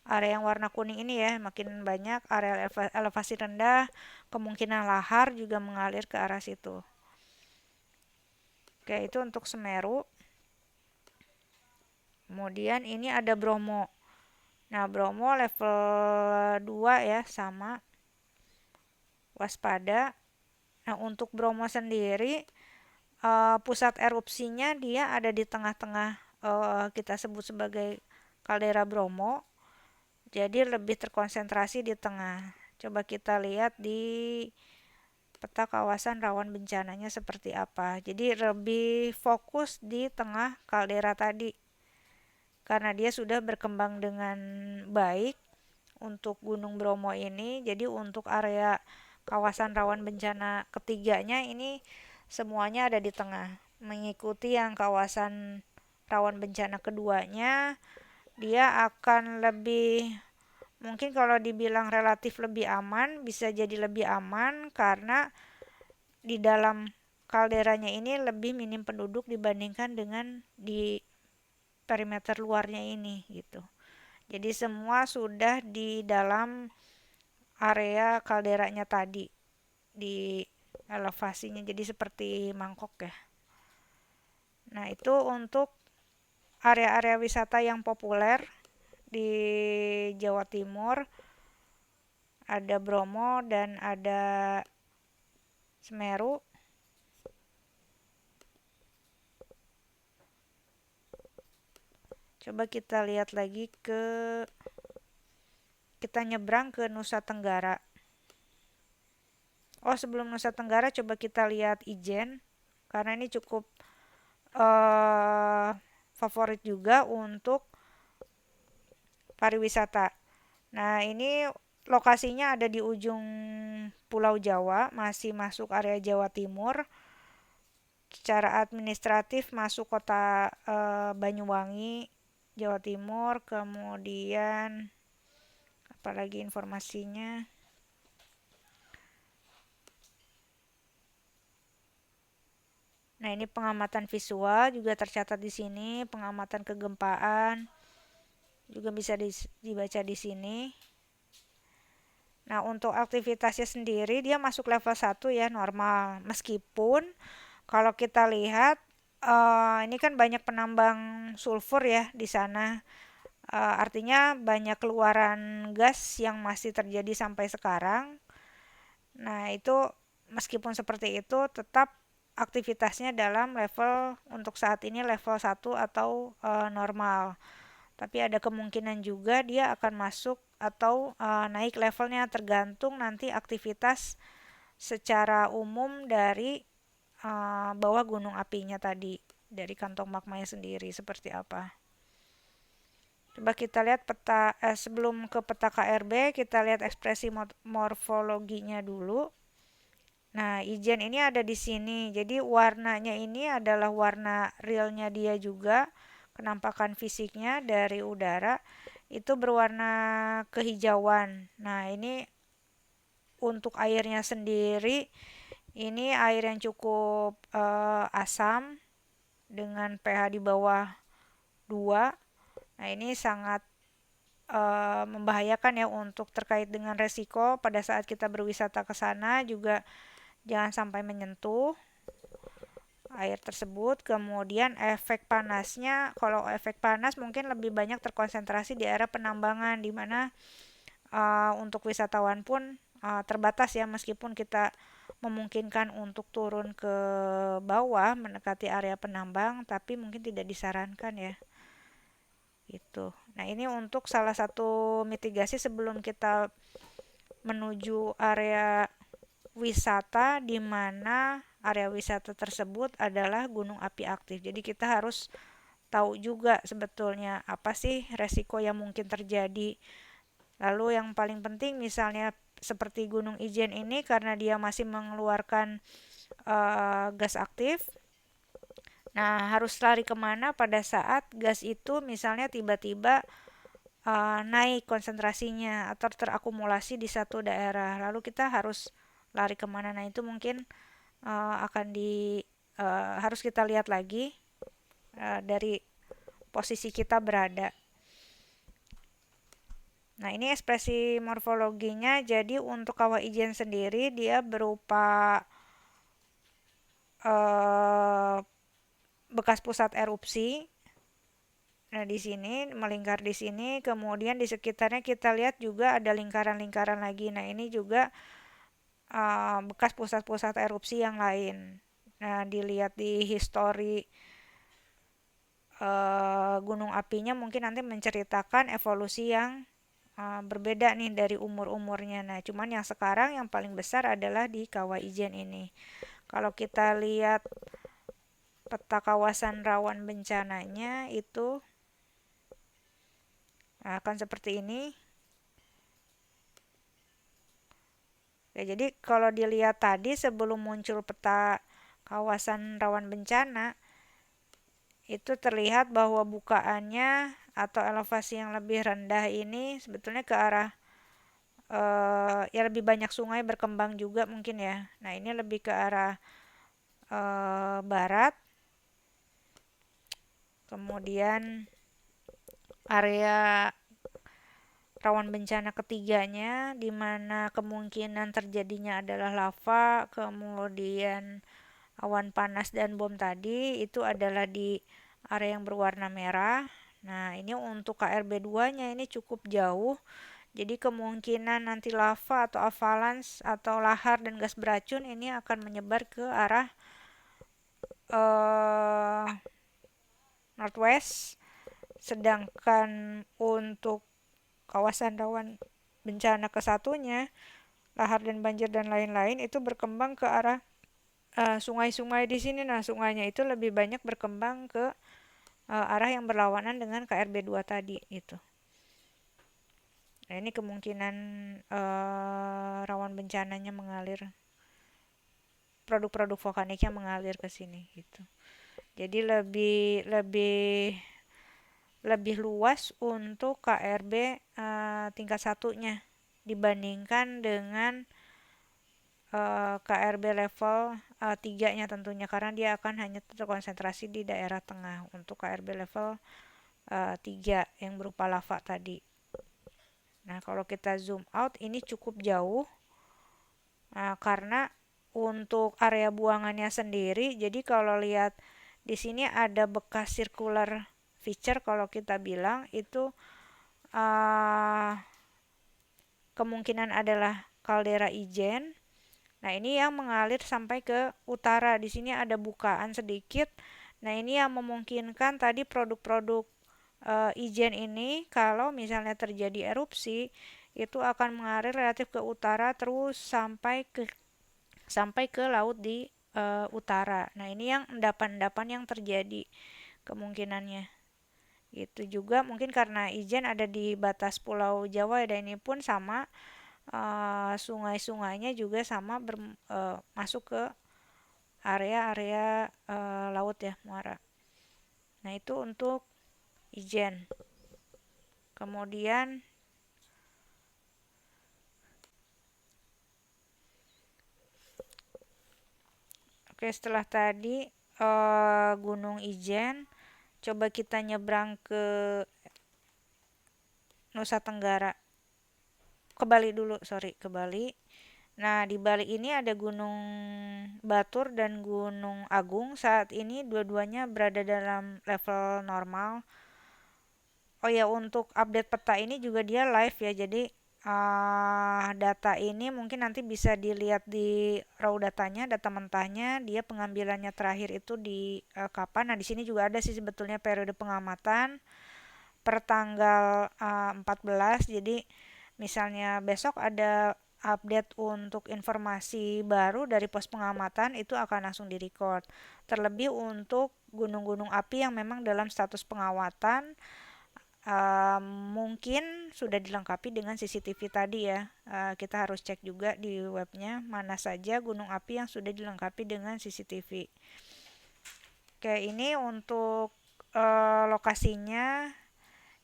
area yang warna kuning ini ya, makin banyak area elevasi rendah, kemungkinan lahar juga mengalir ke arah situ. Oke, itu untuk Semeru. Kemudian ini ada Bromo. Nah, Bromo level 2 ya, sama waspada. Nah, untuk Bromo sendiri pusat erupsinya dia ada di tengah-tengah, kita sebut sebagai kaldera Bromo. Jadi lebih terkonsentrasi di tengah. Coba kita lihat di peta kawasan rawan bencananya seperti apa. Jadi lebih fokus di tengah kaldera tadi. Karena dia sudah berkembang dengan baik untuk Gunung Bromo ini. Jadi untuk area kawasan rawan bencana ketiganya ini semuanya ada di tengah. Mengikuti yang kawasan rawan bencana keduanya, dia akan lebih, mungkin kalau dibilang relatif lebih aman, bisa jadi lebih aman karena di dalam kalderanya ini lebih minim penduduk dibandingkan dengan di perimeter luarnya ini gitu. Jadi semua sudah di dalam area kalderanya tadi di elevasinya, jadi seperti mangkok ya. Nah, itu untuk area-area wisata yang populer di Jawa Timur. Ada Bromo dan ada Semeru. Coba kita lihat lagi kita nyebrang ke Nusa Tenggara. Oh, sebelum Nusa Tenggara coba kita lihat Ijen, karena ini cukup eh, favorit juga untuk pariwisata. Nah, ini lokasinya ada di ujung Pulau Jawa, masih masuk area Jawa Timur. Secara administratif masuk kota Banyuwangi, Jawa Timur. Kemudian apalagi informasinya? Nah, ini pengamatan visual juga tercatat di sini, pengamatan kegempaan juga bisa dibaca di sini. Nah, untuk aktivitasnya sendiri dia masuk level 1 ya, normal. Meskipun kalau kita lihat ini kan banyak penambang sulfur ya di sana. Artinya banyak keluaran gas yang masih terjadi sampai sekarang. Nah, itu meskipun seperti itu tetap aktivitasnya dalam level untuk saat ini level 1 atau normal. Tapi ada kemungkinan juga dia akan masuk atau naik levelnya tergantung nanti aktivitas secara umum dari bawah gunung apinya tadi, dari kantong magmanya sendiri seperti apa. Coba kita lihat sebelum ke peta KRB, kita lihat ekspresi morfologinya dulu. Nah, Ijen ini ada di sini. Jadi warnanya ini adalah warna realnya dia juga. Penampakan fisiknya dari udara itu berwarna kehijauan. Nah, ini untuk airnya sendiri, ini air yang cukup asam dengan pH di bawah 2. Nah, ini sangat membahayakan ya untuk terkait dengan resiko pada saat kita berwisata ke sana juga jangan sampai menyentuh air tersebut. Kemudian efek panasnya, kalau efek panas mungkin lebih banyak terkonsentrasi di area penambangan di mana untuk wisatawan pun terbatas ya, meskipun kita memungkinkan untuk turun ke bawah mendekati area penambang, tapi mungkin tidak disarankan ya. Itu. Nah, ini untuk salah satu mitigasi sebelum kita menuju area wisata di mana area wisata tersebut adalah gunung api aktif. Jadi kita harus tahu juga sebetulnya apa sih resiko yang mungkin terjadi. Lalu yang paling penting misalnya seperti Gunung Ijen ini karena dia masih mengeluarkan gas aktif. Nah, harus lari kemana pada saat gas itu misalnya tiba-tiba naik konsentrasinya atau terakumulasi di satu daerah. Lalu kita harus lari kemana? Nah, itu mungkin harus kita lihat lagi dari posisi kita berada. Nah, ini ekspresi morfologinya. Jadi untuk kawah ijen sendiri dia berupa bekas pusat erupsi. Nah, di sini melingkar di sini, kemudian di sekitarnya kita lihat juga ada lingkaran-lingkaran lagi. Nah, ini juga bekas pusat-pusat erupsi yang lain. Nah, dilihat di histori gunung apinya mungkin nanti menceritakan evolusi yang berbeda nih dari umur-umurnya. Nah, cuman yang sekarang yang paling besar adalah di Kawah Ijen ini. Kalau kita lihat peta kawasan rawan bencananya itu akan seperti ini. Ya, jadi kalau dilihat tadi sebelum muncul peta kawasan rawan bencana, itu terlihat bahwa bukaannya atau elevasi yang lebih rendah ini sebetulnya ke arah ya lebih banyak sungai berkembang juga mungkin ya. Nah, ini lebih ke arah barat. Kemudian area rawan bencana ketiganya, di mana kemungkinan terjadinya adalah lava, kemudian awan panas dan bom tadi, itu adalah di area yang berwarna merah. Nah, ini untuk KRB 2-nya ini cukup jauh. Jadi kemungkinan nanti lava atau avalanche atau lahar dan gas beracun ini akan menyebar ke arah eh, northwest. Sedangkan untuk kawasan rawan bencana kesatunya, lahar dan banjir dan lain-lain itu berkembang ke arah sungai-sungai di sini. Nah, sungainya itu lebih banyak berkembang ke arah yang berlawanan dengan KRB 2 tadi itu. Nah, ini kemungkinan rawan bencananya mengalir, produk-produk vulkaniknya mengalir ke sini gitu. Jadi lebih lebih lebih luas untuk KRB tingkat satunya dibandingkan dengan KRB level 3-nya tentunya, karena dia akan hanya terkonsentrasi di daerah tengah untuk KRB level 3 yang berupa lava tadi. Nah, kalau kita zoom out ini cukup jauh karena untuk area buangannya sendiri, jadi kalau lihat di sini ada bekas circular feature, kalau kita bilang itu kemungkinan adalah kaldera ijen. Nah, ini yang mengalir sampai ke utara. Di sini ada bukaan sedikit. Nah, ini yang memungkinkan tadi produk-produk ijen ini kalau misalnya terjadi erupsi itu akan mengalir relatif ke utara terus sampai ke laut di utara. Nah, ini yang endapan-endapan yang terjadi kemungkinannya. Itu juga mungkin karena ijen ada di batas Pulau Jawa dan ini pun sama sungai-sungainya juga sama masuk ke area-area laut ya, muara. Nah, itu untuk ijen. Kemudian oke, setelah tadi Gunung Ijen, coba kita nyebrang ke Nusa Tenggara. Ke Bali dulu, sorry, ke Bali. Nah, di Bali ini ada Gunung Batur dan Gunung Agung. Saat ini dua-duanya berada dalam level normal. Oh ya, untuk update peta ini juga dia live ya. Jadi data ini mungkin nanti bisa dilihat di raw datanya, data mentahnya. Dia pengambilannya terakhir itu di kapan? Nah, di sini juga ada sih sebetulnya periode pengamatan per tanggal 14. Jadi misalnya besok ada update untuk informasi baru dari pos pengamatan, itu akan langsung direcord. Terlebih untuk gunung-gunung api yang memang dalam status pengawatan, mungkin sudah dilengkapi dengan CCTV tadi ya. Kita harus cek juga di webnya mana saja gunung api yang sudah dilengkapi dengan CCTV. Oke, ini untuk lokasinya,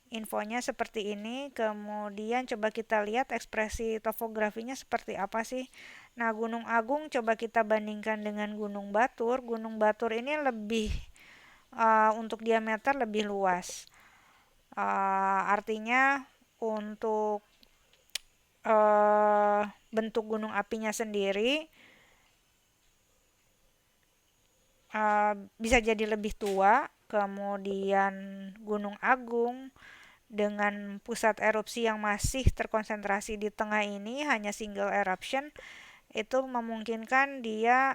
infonya seperti ini. Kemudian coba kita lihat ekspresi topografinya seperti apa sih. Nah, Gunung Agung coba kita bandingkan dengan Gunung Batur. Gunung Batur ini lebih untuk diameter lebih luas. Artinya untuk bentuk gunung apinya sendiri bisa jadi lebih tua. Kemudian Gunung Agung dengan pusat erupsi yang masih terkonsentrasi di tengah ini, hanya single eruption, itu memungkinkan dia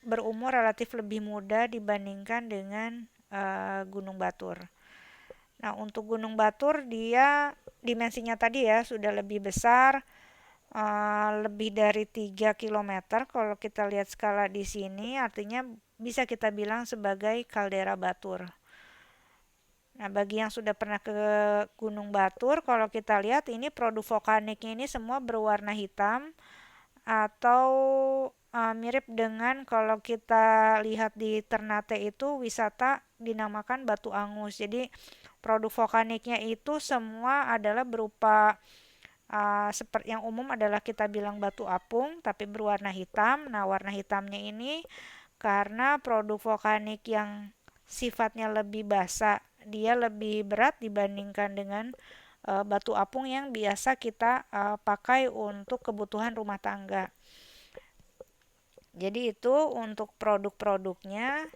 berumur relatif lebih muda dibandingkan dengan Gunung Batur. Nah, untuk Gunung Batur dia dimensinya tadi ya sudah lebih besar, lebih dari 3 kilometer. Kalau kita lihat skala di sini artinya bisa kita bilang sebagai kaldera Batur. Nah, bagi yang sudah pernah ke Gunung Batur, kalau kita lihat ini produk vulkaniknya ini semua berwarna hitam atau mirip dengan kalau kita lihat di Ternate itu wisata dinamakan Batu Angus. Jadi produk vulkaniknya itu semua adalah berupa seperti yang umum adalah kita bilang batu apung tapi berwarna hitam. Nah, warna hitamnya ini karena produk vulkanik yang sifatnya lebih basa, dia lebih berat dibandingkan dengan batu apung yang biasa kita pakai untuk kebutuhan rumah tangga. Jadi itu untuk produk-produknya.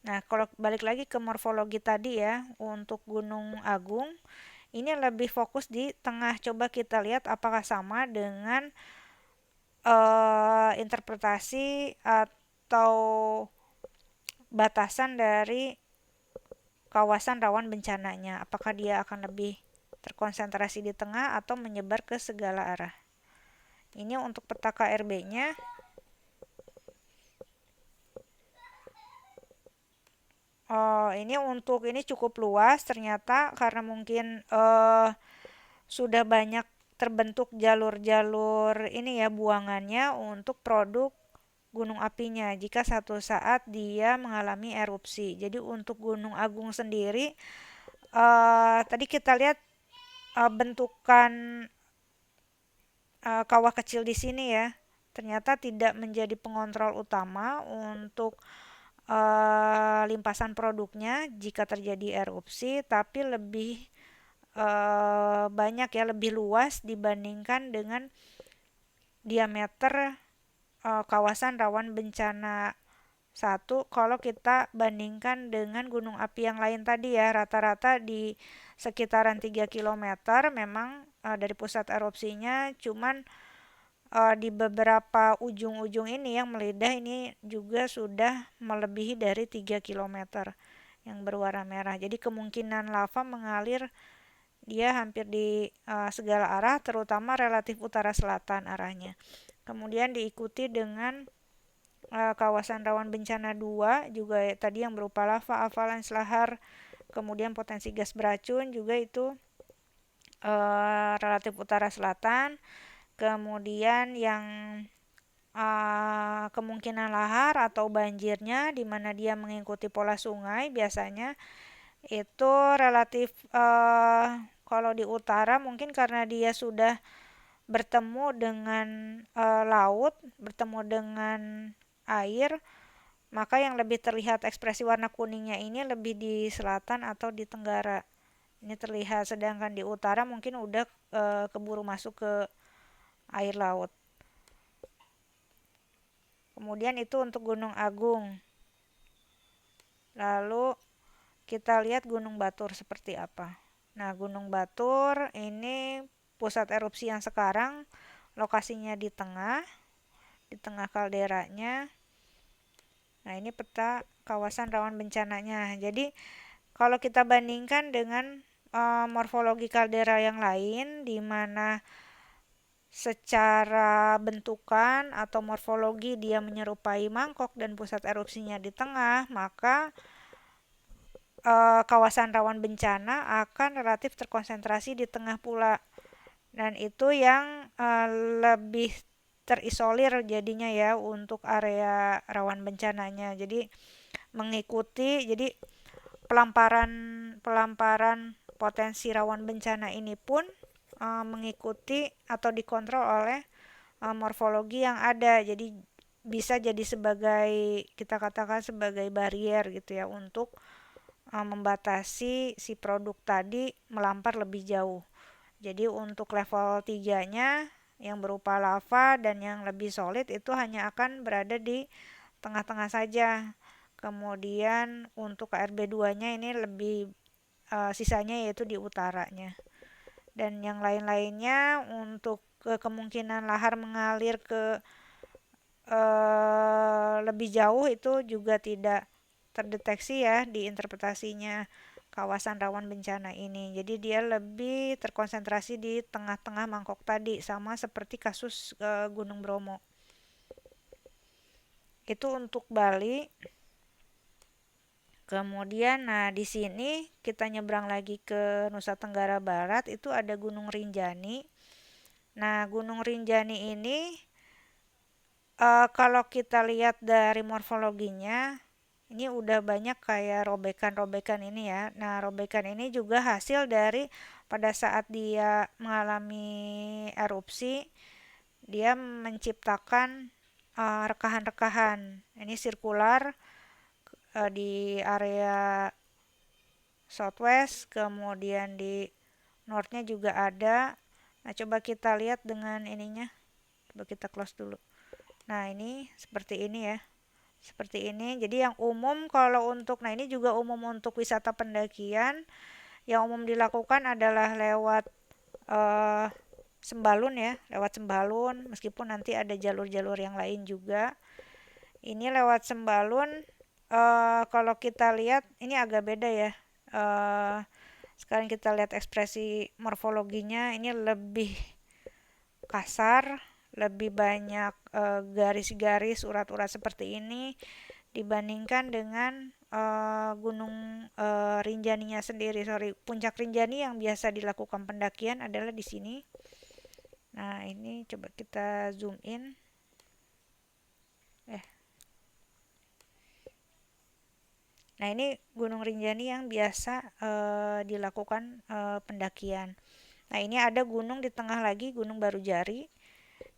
Nah, kalau balik lagi ke morfologi tadi ya, untuk Gunung Agung, ini lebih fokus di tengah. Coba kita lihat apakah sama dengan interpretasi atau batasan dari kawasan rawan bencananya. Apakah dia akan lebih terkonsentrasi di tengah atau menyebar ke segala arah. Ini untuk peta KRB-nya. Ini cukup luas ternyata karena mungkin sudah banyak terbentuk jalur-jalur ini ya buangannya untuk produk gunung apinya jika satu saat dia mengalami erupsi. Jadi untuk Gunung Agung sendiri tadi kita lihat bentukan kawah kecil di sini ya. Ternyata tidak menjadi pengontrol utama untuk limpasan produknya jika terjadi erupsi, tapi lebih banyak ya, lebih luas dibandingkan dengan diameter kawasan rawan bencana satu. Kalau kita bandingkan dengan gunung api yang lain tadi ya, rata-rata di sekitaran 3 kilometer memang dari pusat erupsinya, cuman di beberapa ujung-ujung ini yang meledah ini juga sudah melebihi dari 3 kilometer yang berwarna merah. Jadi kemungkinan lava mengalir dia hampir di segala arah, terutama relatif utara selatan arahnya. Kemudian diikuti dengan kawasan rawan bencana 2 juga tadi yang berupa lava, avalanche, lahar, kemudian potensi gas beracun juga itu relatif utara selatan. Kemudian yang kemungkinan lahar atau banjirnya di mana dia mengikuti pola sungai biasanya itu relatif kalau di utara mungkin karena dia sudah bertemu dengan laut, bertemu dengan air, maka yang lebih terlihat ekspresi warna kuningnya ini lebih di selatan atau di tenggara. Ini terlihat, sedangkan di utara mungkin udah keburu masuk ke air laut. Kemudian itu untuk Gunung Agung. Lalu kita lihat Gunung Batur seperti apa. Nah, Gunung Batur ini pusat erupsi yang sekarang lokasinya di tengah kalderanya. Nah, ini peta kawasan rawan bencananya. Jadi, kalau kita bandingkan dengan morfologi kaldera yang lain, di mana secara bentukan atau morfologi dia menyerupai mangkok dan pusat erupsinya di tengah, maka kawasan rawan bencana akan relatif terkonsentrasi di tengah pula. Dan itu yang lebih terisolir jadinya ya untuk area rawan bencananya. Jadi jadi pelamparan potensi rawan bencana ini pun mengikuti atau dikontrol oleh morfologi yang ada. Jadi bisa jadi sebagai kita katakan sebagai barier gitu ya untuk membatasi si produk tadi melampar lebih jauh. Jadi untuk level 3-nya yang berupa lava dan yang lebih solid itu hanya akan berada di tengah-tengah saja. Kemudian untuk KRB 2-nya ini lebih sisanya yaitu di utaranya. Dan yang lain-lainnya untuk kemungkinan lahar mengalir ke lebih jauh itu juga tidak terdeteksi ya di interpretasinya kawasan rawan bencana ini. Jadi dia lebih terkonsentrasi di tengah-tengah mangkok tadi, sama seperti kasus Gunung Bromo. Itu untuk Bali. Kemudian, nah di sini kita nyebrang lagi ke Nusa Tenggara Barat, itu ada Gunung Rinjani. Nah, Gunung Rinjani ini kalau kita lihat dari morfologinya, ini udah banyak kayak robekan-robekan ini ya. Nah, robekan ini juga hasil dari pada saat dia mengalami erupsi, dia menciptakan rekahan-rekahan. Ini sirkular di area southwest, kemudian di northnya juga ada. Nah, coba kita lihat dengan ininya. Coba kita close dulu. Nah, ini seperti ini ya. Seperti ini. Jadi yang umum kalau untuk, nah ini juga umum untuk wisata pendakian. Yang umum dilakukan adalah lewat eh, Sembalun ya, lewat Sembalun. Meskipun nanti ada jalur-jalur yang lain juga. Ini lewat Sembalun. Kalau kita lihat ini agak beda ya. Eh, Sekarang kita lihat ekspresi morfologinya, ini lebih kasar, lebih banyak garis-garis, urat-urat seperti ini dibandingkan dengan Gunung Rinjaninya sendiri. Sorry, Puncak Rinjani yang biasa dilakukan pendakian adalah di sini. Nah, ini coba kita zoom in. Nah, ini Gunung Rinjani yang biasa dilakukan pendakian. Nah, ini ada gunung di tengah lagi, Gunung Barujari.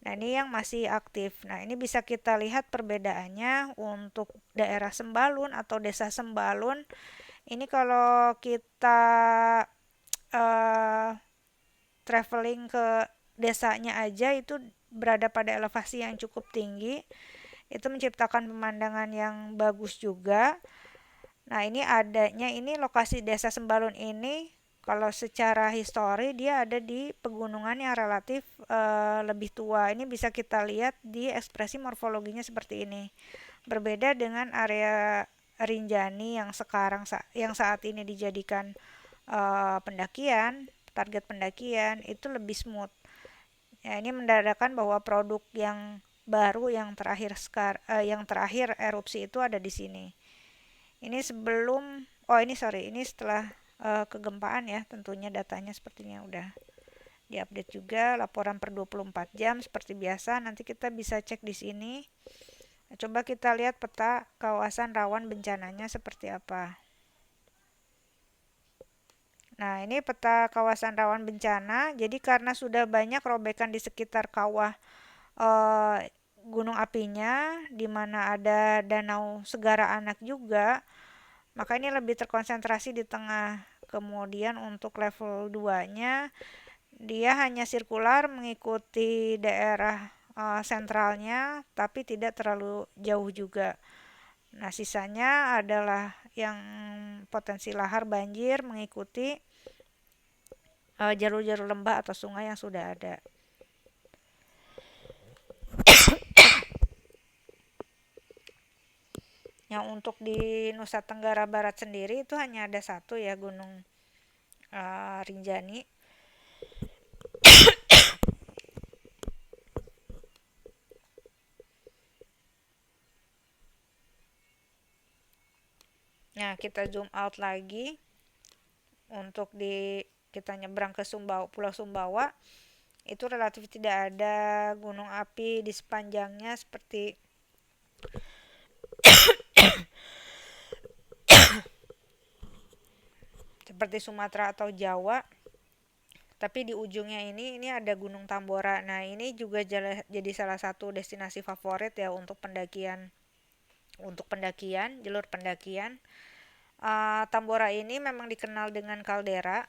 Nah, ini yang masih aktif. Nah, ini bisa kita lihat perbedaannya untuk daerah Sembalun atau desa Sembalun. Ini kalau kita uh, traveling ke desanya aja itu berada pada elevasi yang cukup tinggi. Itu menciptakan pemandangan yang bagus juga. Nah, ini lokasi desa Sembalun ini kalau secara histori dia ada di pegunungan yang relatif lebih tua. Ini bisa kita lihat di ekspresi morfologinya seperti ini. Berbeda dengan area Rinjani yang yang saat ini dijadikan pendakian, target pendakian itu lebih smooth. Ya, ini menandakan bahwa produk yang baru yang terakhir erupsi itu ada di sini. Ini ini setelah kegempaan ya, tentunya datanya sepertinya udah diupdate juga, laporan per 24 jam seperti biasa. Nanti kita bisa cek di sini. Coba kita lihat peta kawasan rawan bencananya seperti apa. Nah, ini peta kawasan rawan bencana. Jadi karena sudah banyak robekan di sekitar kawah gunung apinya, di mana ada danau Segara Anak juga, maka ini lebih terkonsentrasi di tengah. Kemudian untuk level 2-nya dia hanya sirkular mengikuti daerah sentralnya tapi tidak terlalu jauh juga. Nah, sisanya adalah yang potensi lahar banjir mengikuti jalur-jalur lembah atau sungai yang sudah ada. Yang untuk di Nusa Tenggara Barat sendiri itu hanya ada satu ya, Gunung Rinjani. Nah, kita zoom out lagi untuk kita nyebrang ke Pulau Sumbawa. Itu relatif tidak ada gunung api di sepanjangnya seperti Sumatera atau Jawa. Tapi di ujungnya ini ada Gunung Tambora. Nah, ini juga jadi salah satu destinasi favorit ya untuk pendakian. Jalur pendakian. Tambora ini memang dikenal dengan kaldera.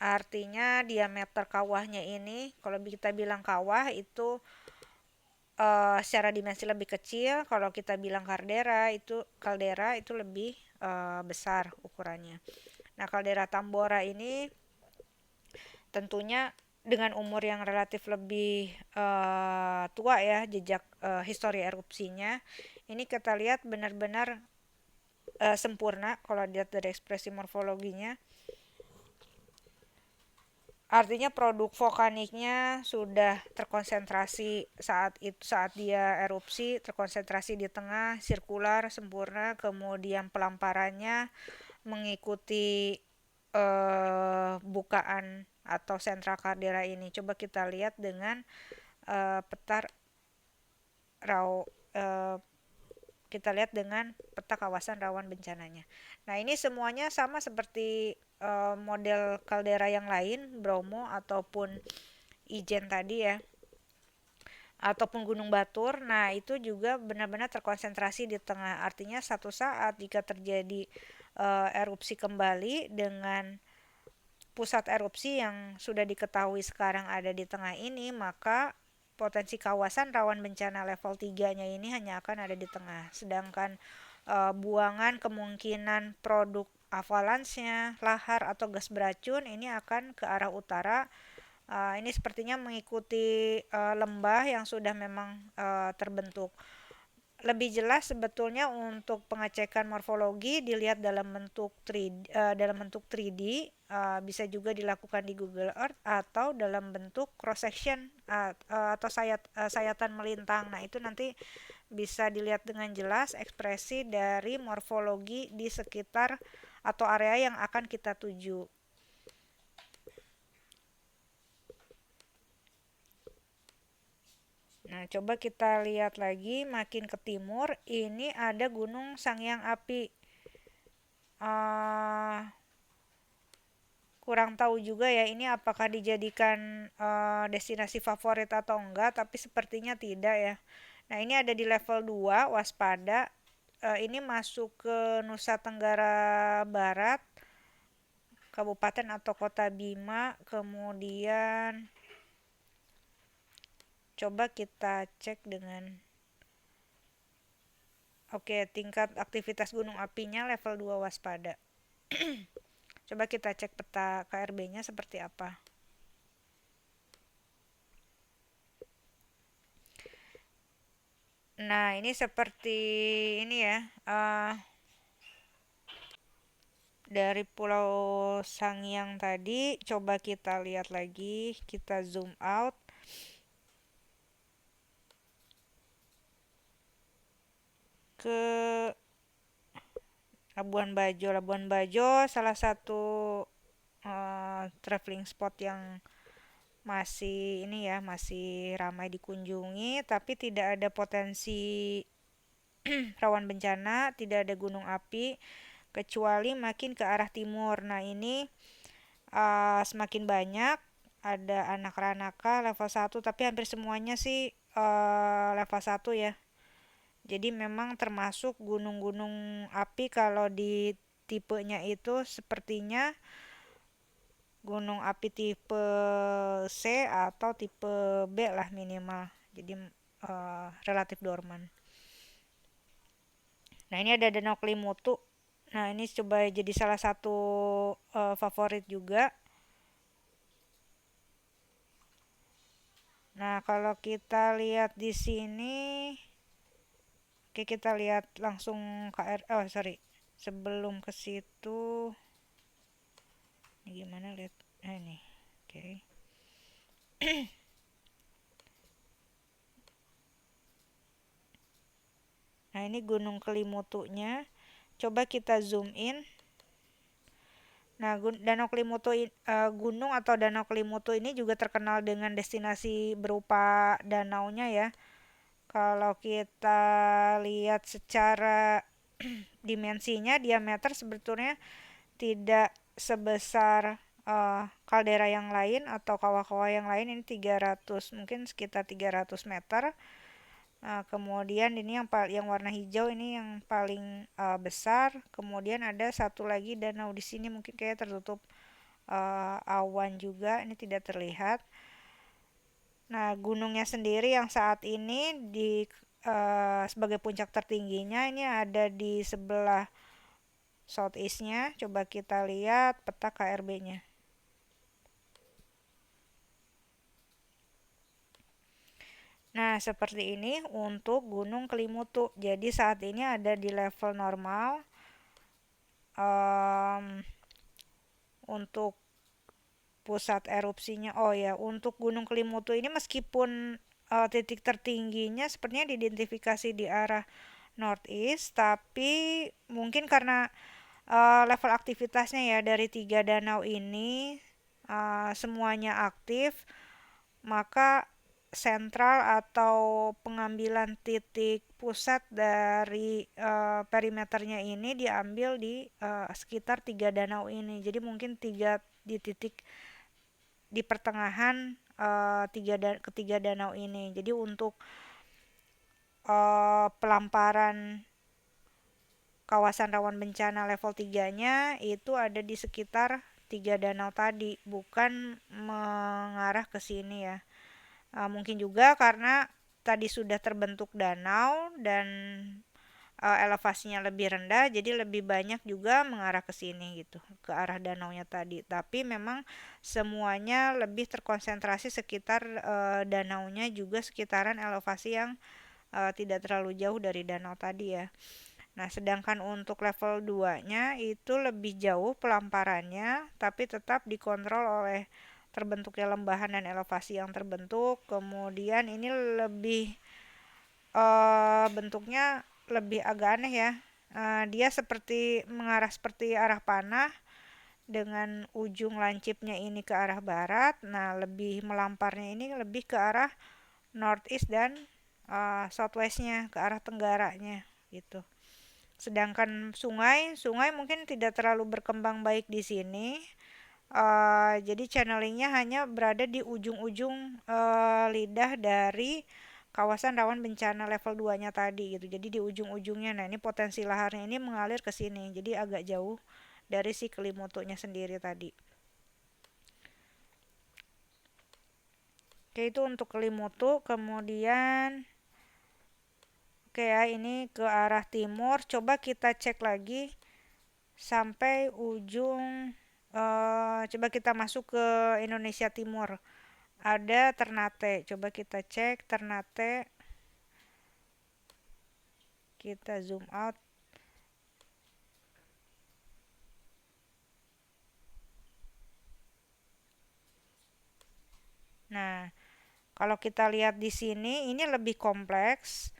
Artinya diameter kawahnya ini, kalau kita bilang kawah itu secara dimensi lebih kecil. Kalau kita bilang kaldera itu lebih besar ukurannya. Nah, kaldera Tambora ini tentunya dengan umur yang relatif lebih tua ya, jejak histori erupsinya. Ini kita lihat benar-benar sempurna kalau dilihat dari ekspresi morfologinya. Artinya produk vulkaniknya sudah terkonsentrasi saat dia erupsi, terkonsentrasi di tengah, sirkular, sempurna, kemudian pelamparannya mengikuti bukaan atau sentra kaldera ini. Coba kita lihat dengan peta kita lihat dengan peta kawasan rawan bencananya. Nah, ini semuanya sama seperti model kaldera yang lain, Bromo ataupun Ijen tadi ya, ataupun Gunung Batur. Nah, itu juga benar-benar terkonsentrasi di tengah. Artinya satu saat jika terjadi erupsi kembali dengan pusat erupsi yang sudah diketahui sekarang ada di tengah ini, maka potensi kawasan rawan bencana level 3-nya ini hanya akan ada di tengah. Sedangkan buangan kemungkinan produk avalanche-nya, lahar atau gas beracun ini akan ke arah utara. Ini sepertinya mengikuti lembah yang sudah memang terbentuk. Lebih jelas sebetulnya untuk pengecekan morfologi dilihat dalam bentuk 3D, bisa juga dilakukan di Google Earth atau dalam bentuk cross section atau sayatan melintang. Nah, itu nanti bisa dilihat dengan jelas ekspresi dari morfologi di sekitar atau area yang akan kita tuju. Nah, coba kita lihat lagi makin ke timur, ini ada Gunung Sangyang Api. Kurang tahu juga ya ini apakah dijadikan destinasi favorit atau enggak, tapi sepertinya tidak ya. Nah, ini ada di level 2, waspada. Ini masuk ke Nusa Tenggara Barat, kabupaten atau kota Bima. Kemudian coba kita cek dengan oke, tingkat aktivitas gunung apinya level 2 waspada. Coba kita cek peta KRB-nya seperti apa. Nah, ini seperti ini ya. Dari Pulau Sangiang tadi, coba kita lihat lagi, kita zoom out. Ke Labuan Bajo. Labuan Bajo salah satu traveling spot yang masih ini ya, masih ramai dikunjungi, tapi tidak ada potensi rawan bencana, tidak ada gunung api, kecuali makin ke arah timur. Nah, ini semakin banyak ada anak Ranaka level 1, tapi hampir semuanya sih level 1 ya. Jadi memang termasuk gunung-gunung api kalau di tipenya itu sepertinya gunung api tipe C atau tipe B lah minimal. Jadi relatif dorman. Nah, ini ada Danau Kelimutu. Nah, ini coba jadi salah satu favorit juga. Nah, kalau kita lihat di sini, oke, kita lihat langsung oh sorry, sebelum ke situ, ini gimana lihat, ini, oke. Nah, ini Gunung Kelimutunya. Coba kita zoom in. Nah, Danau Kelimutu gunung atau Danau Kelimutu ini juga terkenal dengan destinasi berupa danaunya ya. Kalau kita lihat secara dimensinya, diameter sebetulnya tidak sebesar kaldera yang lain atau kawah-kawah yang lain. Ini 300, mungkin sekitar 300 meter. Kemudian ini yang warna hijau ini yang paling besar. Kemudian ada satu lagi danau di sini, mungkin kayak tertutup awan juga, ini tidak terlihat. Nah, gunungnya sendiri yang saat ini sebagai puncak tertingginya ini ada di sebelah southeast-nya. Coba kita lihat peta KRB-nya. Nah, seperti ini untuk Gunung Kelimutu. Jadi saat ini ada di level normal. Untuk pusat erupsinya, oh ya, untuk Gunung Kelimutu ini meskipun titik tertingginya sepertinya diidentifikasi di arah northeast, tapi mungkin karena level aktivitasnya ya dari 3 danau ini semuanya aktif, maka sentral atau pengambilan titik pusat dari perimeternya ini diambil di sekitar 3 danau ini. Jadi mungkin di titik di pertengahan ketiga danau ini. Jadi untuk pelamparan kawasan rawan bencana level 3-nya itu ada di sekitar tiga danau tadi, bukan mengarah ke sini ya. Mungkin juga karena tadi sudah terbentuk danau dan elevasinya lebih rendah, jadi lebih banyak juga mengarah ke sini gitu, ke arah danaunya tadi. Tapi memang semuanya lebih terkonsentrasi sekitar danaunya, juga sekitaran elevasi yang tidak terlalu jauh dari danau tadi ya. Nah, sedangkan untuk level 2-nya itu lebih jauh pelamparannya, tapi tetap dikontrol oleh terbentuknya lembahan dan elevasi yang terbentuk. Kemudian ini lebih bentuknya lebih agak aneh ya. Dia seperti mengarah seperti arah panah dengan ujung lancipnya ini ke arah barat. Nah, lebih melamparnya ini lebih ke arah northeast dan southwestnya, ke arah tenggaranya gitu. Sedangkan sungai mungkin tidak terlalu berkembang baik di sini. Jadi channelingnya hanya berada di ujung-ujung lidah dari kawasan rawan bencana level 2-nya tadi gitu. Jadi di ujung-ujungnya. Nah, ini potensi laharnya ini mengalir ke sini. Jadi agak jauh dari si Kelimutunya sendiri tadi. Oke, itu untuk Kelimutu. Kemudian oke ya, ini ke arah timur. Coba kita cek lagi sampai ujung. Coba kita masuk ke Indonesia Timur. Ada Ternate. Coba kita cek Ternate. Kita zoom out. Nah, kalau kita lihat di sini, ini lebih kompleks.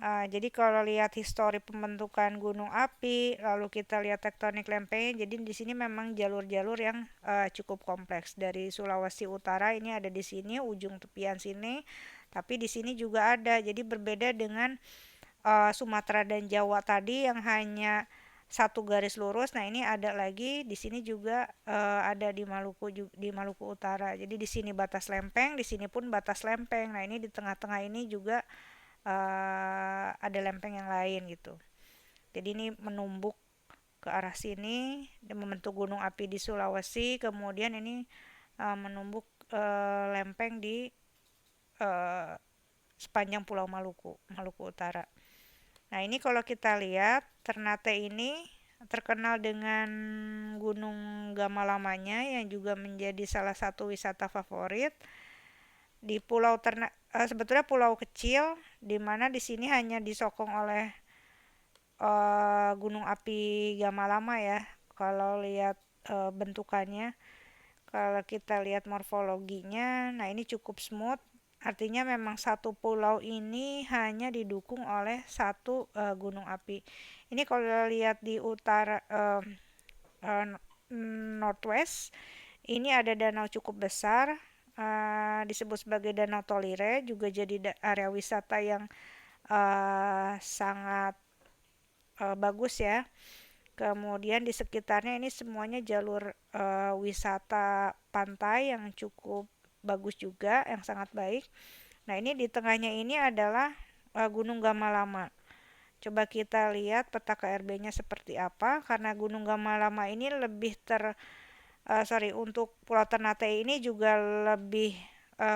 Jadi kalau lihat histori pembentukan gunung api, lalu kita lihat tektonik lempengnya, jadi di sini memang jalur-jalur yang cukup kompleks. Dari Sulawesi Utara ini ada di sini, ujung tepian sini, tapi di sini juga ada. Jadi berbeda dengan Sumatera dan Jawa tadi yang hanya satu garis lurus. Nah, ini ada lagi di sini juga ada di Maluku Utara. Jadi di sini batas lempeng, di sini pun batas lempeng. Nah, ini di tengah-tengah ini juga ada lempeng yang lain gitu. Jadi ini menumbuk ke arah sini dan membentuk gunung api di Sulawesi, kemudian ini menumbuk lempeng di uh, sepanjang Pulau Maluku Utara. Nah, ini kalau kita lihat Ternate ini terkenal dengan Gunung Gamalamanya yang juga menjadi salah satu wisata favorit di Pulau Ternate. Sebetulnya pulau kecil di mana di sini hanya disokong oleh gunung api Gamalama ya. Kalau lihat bentukannya, kalau kita lihat morfologinya, nah ini cukup smooth. Artinya memang satu pulau ini hanya didukung oleh satu gunung api. Ini kalau lihat di utara uh, northwest, ini ada danau cukup besar, disebut sebagai Danau Tolire, juga jadi area wisata yang sangat bagus ya. Kemudian di sekitarnya ini semuanya jalur wisata pantai yang cukup bagus juga, yang sangat baik. Nah, ini di tengahnya ini adalah Gunung Gamalama. Coba kita lihat peta KRB-nya seperti apa, karena Gunung Gamalama ini lebih untuk Pulau Ternate ini juga lebih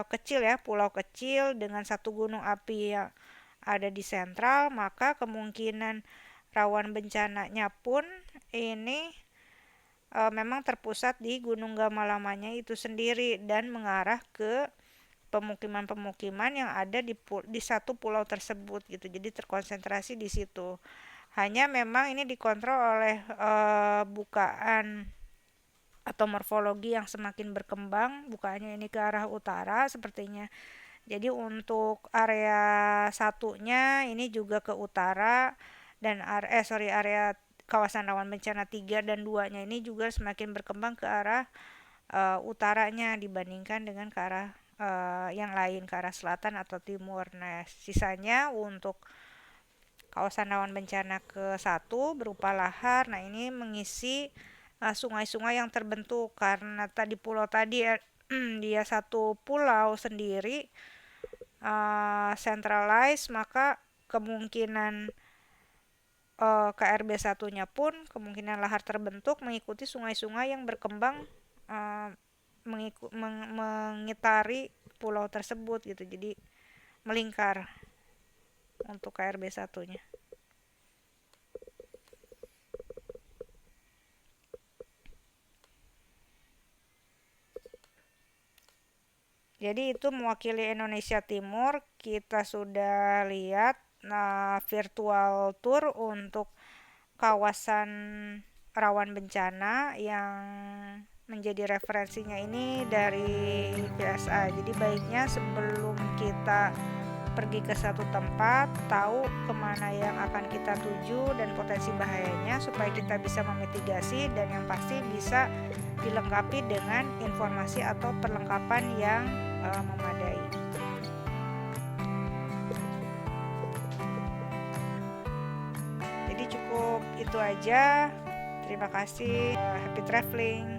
kecil ya, pulau kecil dengan satu gunung api yang ada di sentral, maka kemungkinan rawan bencananya pun ini memang terpusat di Gunung Gamalamanya itu sendiri dan mengarah ke pemukiman-pemukiman yang ada di satu pulau tersebut gitu. Jadi terkonsentrasi di situ. Hanya memang ini dikontrol oleh bukaan atau morfologi yang semakin berkembang, bukannya ini ke arah utara sepertinya. Jadi untuk area satunya ini juga ke utara dan area kawasan rawan bencana 3 dan 2-nya ini juga semakin berkembang ke arah utaranya dibandingkan dengan ke arah yang lain, ke arah selatan atau timur. Nah, sisanya untuk kawasan rawan bencana ke satu berupa lahar. Nah, ini mengisi sungai-sungai yang terbentuk karena tadi pulau tadi dia satu pulau sendiri centralized, maka kemungkinan KRB 1-nya pun kemungkinan lahar terbentuk mengikuti sungai-sungai yang berkembang eh, mengitari pulau tersebut gitu. Jadi melingkar untuk KRB 1-nya. Jadi itu mewakili Indonesia Timur. Kita sudah lihat virtual tour untuk kawasan rawan bencana yang menjadi referensinya ini dari PSA. Jadi baiknya sebelum kita pergi ke satu tempat, tahu kemana yang akan kita tuju dan potensi bahayanya supaya kita bisa memitigasi dan yang pasti bisa dilengkapi dengan informasi atau perlengkapan yang memadai. Jadi cukup itu aja. Terima kasih. Happy traveling.